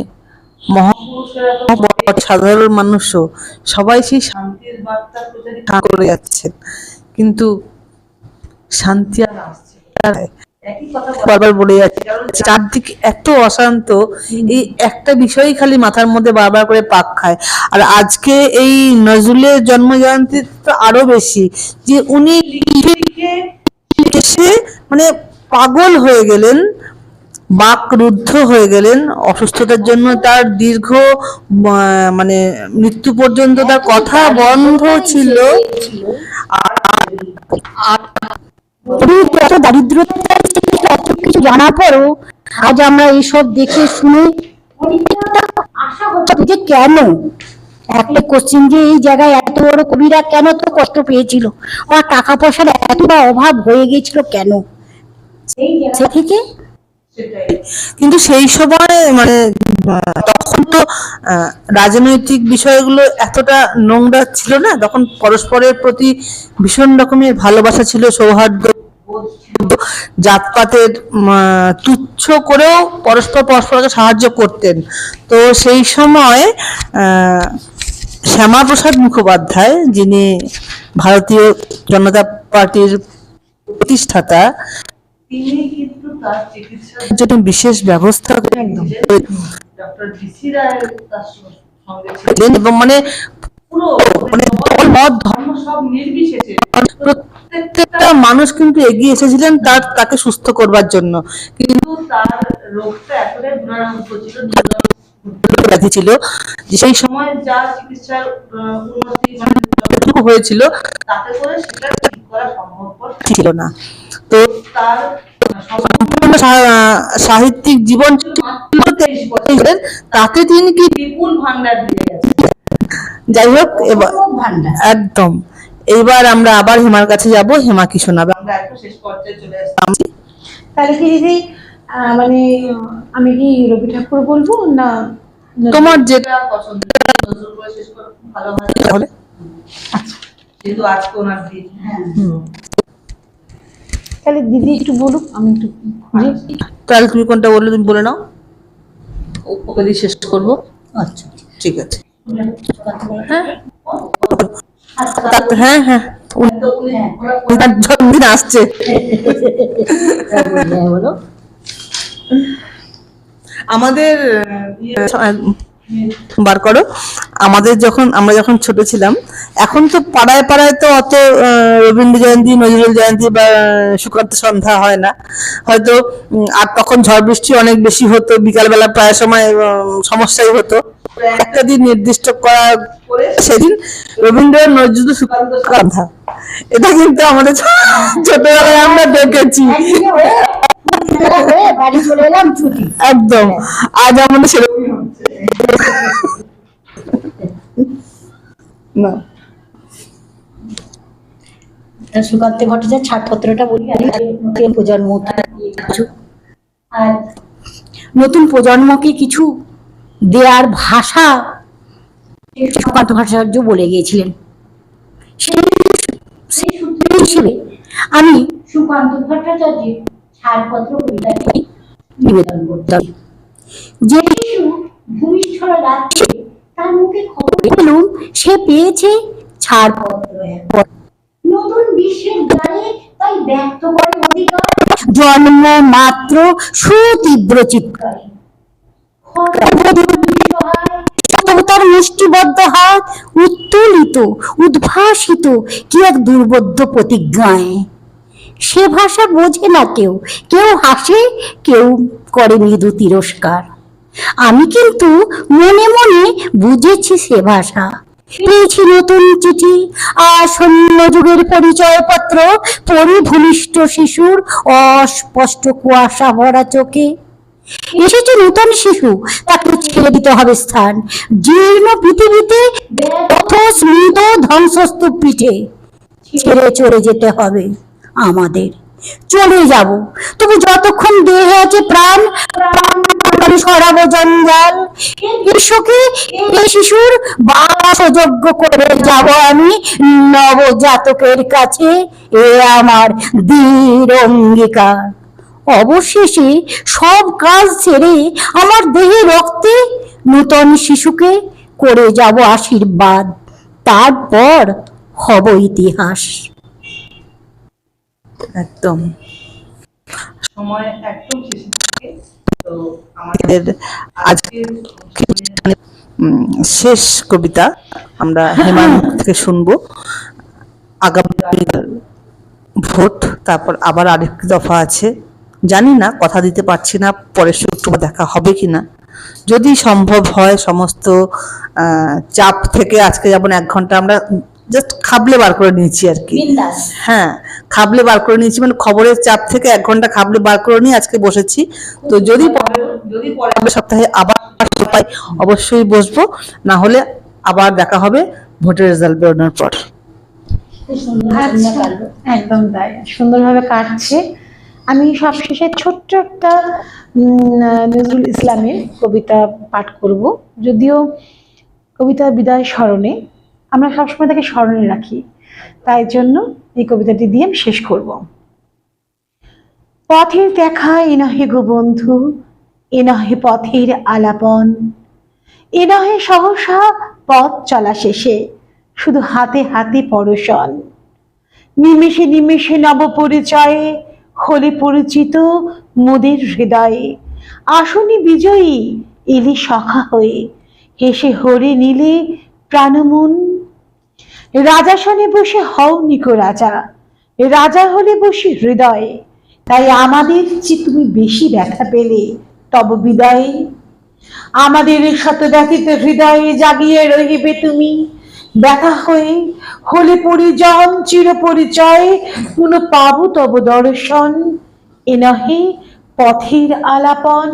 E: মহাপুরুষেরা তো
A: মহান সাধারণ মানুষও সবাই সেই
E: শান্তির বার্তা প্রচারিত
A: করে যাচ্ছেন, কিন্তু শান্তি আর
E: আসছে।
A: আর
E: একই কথা
A: বারবার বলে যাচ্ছে, চারদিকে এত অশান্ত, এই একটা বিষয়ই খালি মাথার মধ্যে বারবার করে পাক খায়। আর আজকে এই নজরুলের জন্ম জয়ন্তী তো আরো বেশি, যে উনি
E: লিখে
A: এসে মানে পাগল হয়ে গেলেন, বাকরুদ্ধ হয়ে গেলেন অসুস্থতার জন্য। তার দীর্ঘ মানে মৃত্যু পর্যন্ত তার কথা বন্ধ ছিল।
C: এত দারিদ্রতা, এত কিছু জানার পরও আজ আমরা এইসব দেখে শুনে অনেকটা আশা হচ্ছে যে কেন একটা কোশ্চিন, যে এই জায়গায় এত বড় কবিরা কেন তো কষ্ট পেয়েছিল, আর টাকা পয়সার এতটা অভাব হয়ে গেছিল কেন, সে থেকে।
E: সেটাই।
A: কিন্তু সেই সময় মানে তখন তো রাজনৈতিক বিষয়গুলো এতটা নোংরা ছিল না, তখন পরস্পরের প্রতি ভীষণ রকমের ভালোবাসা ছিল, সৌহার্দ্য, জাতপাতের তুচ্ছ করেও পরস্পরকে সাহায্য করতেন। তো সেই সময় শ্যামাপ্রসাদ মুখোপাধ্যায়, যিনি ভারতীয় জনতা পার্টির প্রতিষ্ঠাতা,
E: তিনি কিন্তু তার চিকিৎসার
A: জন্য বিশেষ ব্যবস্থা
E: ডক্টর ডিসি রায় তার সঙ্গে
A: ছিলেন, এবং মানে
E: পুরো
A: মানে দল মত
E: ধর্ম সব নির্বিশেষে
A: প্রত্যেকটা মানুষ কিন্তু এগিয়ে এসেছিলেন তাকে সুস্থ করবার জন্য।
E: কিন্তু তার রোগটা এতটাই দুরারোগ্য ছিল,
A: ব্যাধি ছিল, যে সেই
E: সময় যা চিকিৎসার উন্নতি মানে
A: যতটুকু হয়েছিল
E: তাতে করে সেটা ঠিক করা সম্ভবপর
A: ছিল না। তো
E: তার
A: সম্পূর্ণ সাহিত্যিক জীবন তাতে তিনি কি
E: বিপুল ভান্ডার দিয়ে গেছে।
A: যাই হোক, এবার একদম এইবার আমরা আবার হেমার কাছে যাব, হেমা কি শোনাবে।
E: আমরা একটু শেষ পর্যায়ে চলে আসছি।
B: তাহলে কি দিদি মানে আমি কি রবি ঠাকুর বলবো না
A: তোমার যেটা
E: যেটা পছন্দ নজরুল করে শেষ করো, ভালো হয়
A: তাহলে।
E: যেহেতু আজকে ওনার দিন।
B: তাহলে দিদি একটু বলুক, আমি একটু খুঁজি।
A: তাহলে তুমি কোনটা বললে তুমি বলে নাও, ওকে দিয়ে শেষ করবো।
C: আচ্ছা,
A: ঠিক আছে। হ্যাঁ হ্যাঁ,
E: তো উনি
A: তার জন্মদিন আসছে।
C: বলো।
A: আমাদের বার করো, আমরা যখন ছোট ছিলাম, এখন তো পাড়ায় পাড়ায় তো অত রবীন্দ্র জয়ন্তী, নজরুল জয়ন্তী বা সুকান্ত সন্ধ্যা হয় না হয়তো। আর তখন ঝড় বৃষ্টি অনেক বেশি হতো, বিকালবেলা প্রায় সময় সমস্যাই হতো। একটা দিন নির্দিষ্ট করা, সেদিন রবীন্দ্র নজরুল সুকান্ত সন্ধ্যা, এটা কিন্তু আমাদের ছোটবেলায় আমরা দেখেছি।
C: বাড়ি চলে এলাম ছুটি।
A: একদম, আজ আমাদের সেরকম না।
C: সুকান্ত ভট্টাচার্য ছাড়পত্রটা বলি, আর নতুন প্রজন্ম কিছু, আর নতুন প্রজন্মকে কিছু দেয়ার ভাষা সুকান্ত ভট্টাচার্য বলে গিয়েছিলেন। সেই সূত্র হিসেবে আমি সুকান্ত ভট্টাচার্যের ছাড়পত্র কবিতাটি নিবেদন করতাম। যে শিশু ভূমিষ্ঠর রাত্রে তার মুখে খবর পেলুম সে পেয়েছে ছাড়পত্র, নতুন বিশ্বের দ্বারে তাই ব্যক্ত করে অধিকার, জন্ম মাত্র সুতীব্র চিৎকারে, তার মুষ্টিবদ্ধ হাত উত্তোলিত উদ্ভাসিত কি এক দুর্বোধ্য প্রতিজ্ঞায়। সে ভাষা বোঝে না কেউ, কেউ হাসে, কেউ করে মৃদু তিরস্কার। আমি কিন্তু মনে মনে বুঝেছি সে ভাষা। পেয়েছি নতুন চিঠি, আসন্ন যুগের পরিচয়পত্র, পরিভূমিষ্ঠ শিশুর অস্পষ্ট কুয়াশা ভরা চোখে। এসেছে নূতন শিশু, তাকে ছেড়ে দিতে হবে স্থান। জীর্ণ পৃথিবীতে ব্যর্থ স্মৃত ধ্বংসস্তূপ পিঠে ছেড়ে চলে যেতে হবে আমাদের। চলে যাব, তবে যতক্ষণ দেহে আছে প্রাণ, সরাবো জঞ্জাল। ঈশ্বরকে এই শিশুর বাসযোগ্য করে যাব আমি নবজাতকের কাছে, এ আমার দৃঢ় অঙ্গীকার। অবশেষে সব কাজ ছেড়ে আমার দেহে রক্তে নূতন শিশুকে করে যাব আশীর্বাদ, তারপর হব ইতিহাস।
A: একদম
E: সময় একদম শেষে থাকে। তো
A: আমাদের আজকে শেষ কবিতা আমরা হেমার মুখ থেকে শুনবো। আগামী ভোট, তারপর আবার আরেকটি দফা আছে, জানি না, কথা দিতে পারছি না পরের শুক্রবার দেখা হবে কিনা। যদি সম্ভব হয় সমস্ত চাপ থেকে আজকে যেমন 1 ঘন্টা আমরা জাস্ট খাবলে বার করে নিয়েছি আর কি। হ্যাঁ, খাবলে বার করে নিয়েছি, মানে খবরের চাপ থেকে 1 ঘন্টা খাবলে বার করে নিয়ে আজকে বসেছি। তো যদি পরের সপ্তাহে আবার পাই অবশ্যই বসবো, না হলে আবার দেখা হবে ভোটের রেজাল্ট বেরোনোর পর।
B: আচ্ছা, একদম তাই, সুন্দরভাবে কাটছে। আমি সবশেষে ছোট্ট একটা নজরুল ইসলামের কবিতা পাঠ করব। যদিও কবিতা বিদায় স্মরণে, আমরা সবসময় তাকে স্মরণে রাখি, তাই জন্য এই কবিতাটি দিয়ে আমি শেষ করব। পথের দেখা এ নহে গো বন্ধু, এ নহে পথের আলাপন, এ নহে সহসা পথ চলা শেষে শুধু হাতে হাতে পরশন। নিমেষে নিমেষে নব পরিচয়ে হলে পরিচিত মোদের হৃদয়ে, আসনি বিজয়ী এলি সখা হয়ে, হেসে হরে নিলে প্রাণমন। রাজাসনে বসে হও নিকো রাজা, রাজা হলে বসে হৃদয়ে, তাই আমাদের চেয়ে তুমি বেশি ব্যথা পেলে তব বিদায়ে। আমাদের শত ব্যথিত হৃদয়ে জাগিয়ে রহিবে তুমি, ব্যথা হয়ে হলে পরিজন চির পরিচয়, পুনঃ পাবো তব দর্শন। এ নহে পথের আলাপন,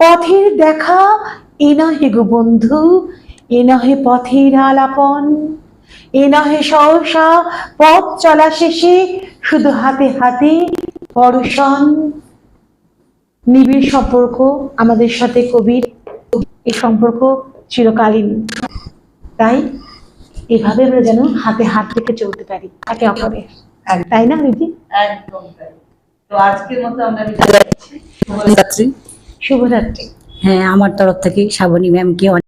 B: পথের দেখা এ নহে গো বন্ধু, এ নহে পথের আলাপন, এ নহে সহসা পথ চলা শেষে শুধু হাতে হাতে পরশন। নিবিড় সম্পর্ক আমাদের সাথে কবির, এই সম্পর্ক চিরকালীন, তাই এভাবে আমরা যেন হাতে হাত রেখে চলতে পারি একে অপরের, তাই না দিদি?
E: একদম তাই। তো আজকের মতো আমরা বিদায় নিচ্ছি।
A: শুভরাত্রি।
B: শুভরাত্রি।
C: হ্যাঁ, আমার তরফ থেকে শ্রাবণী ম্যামকে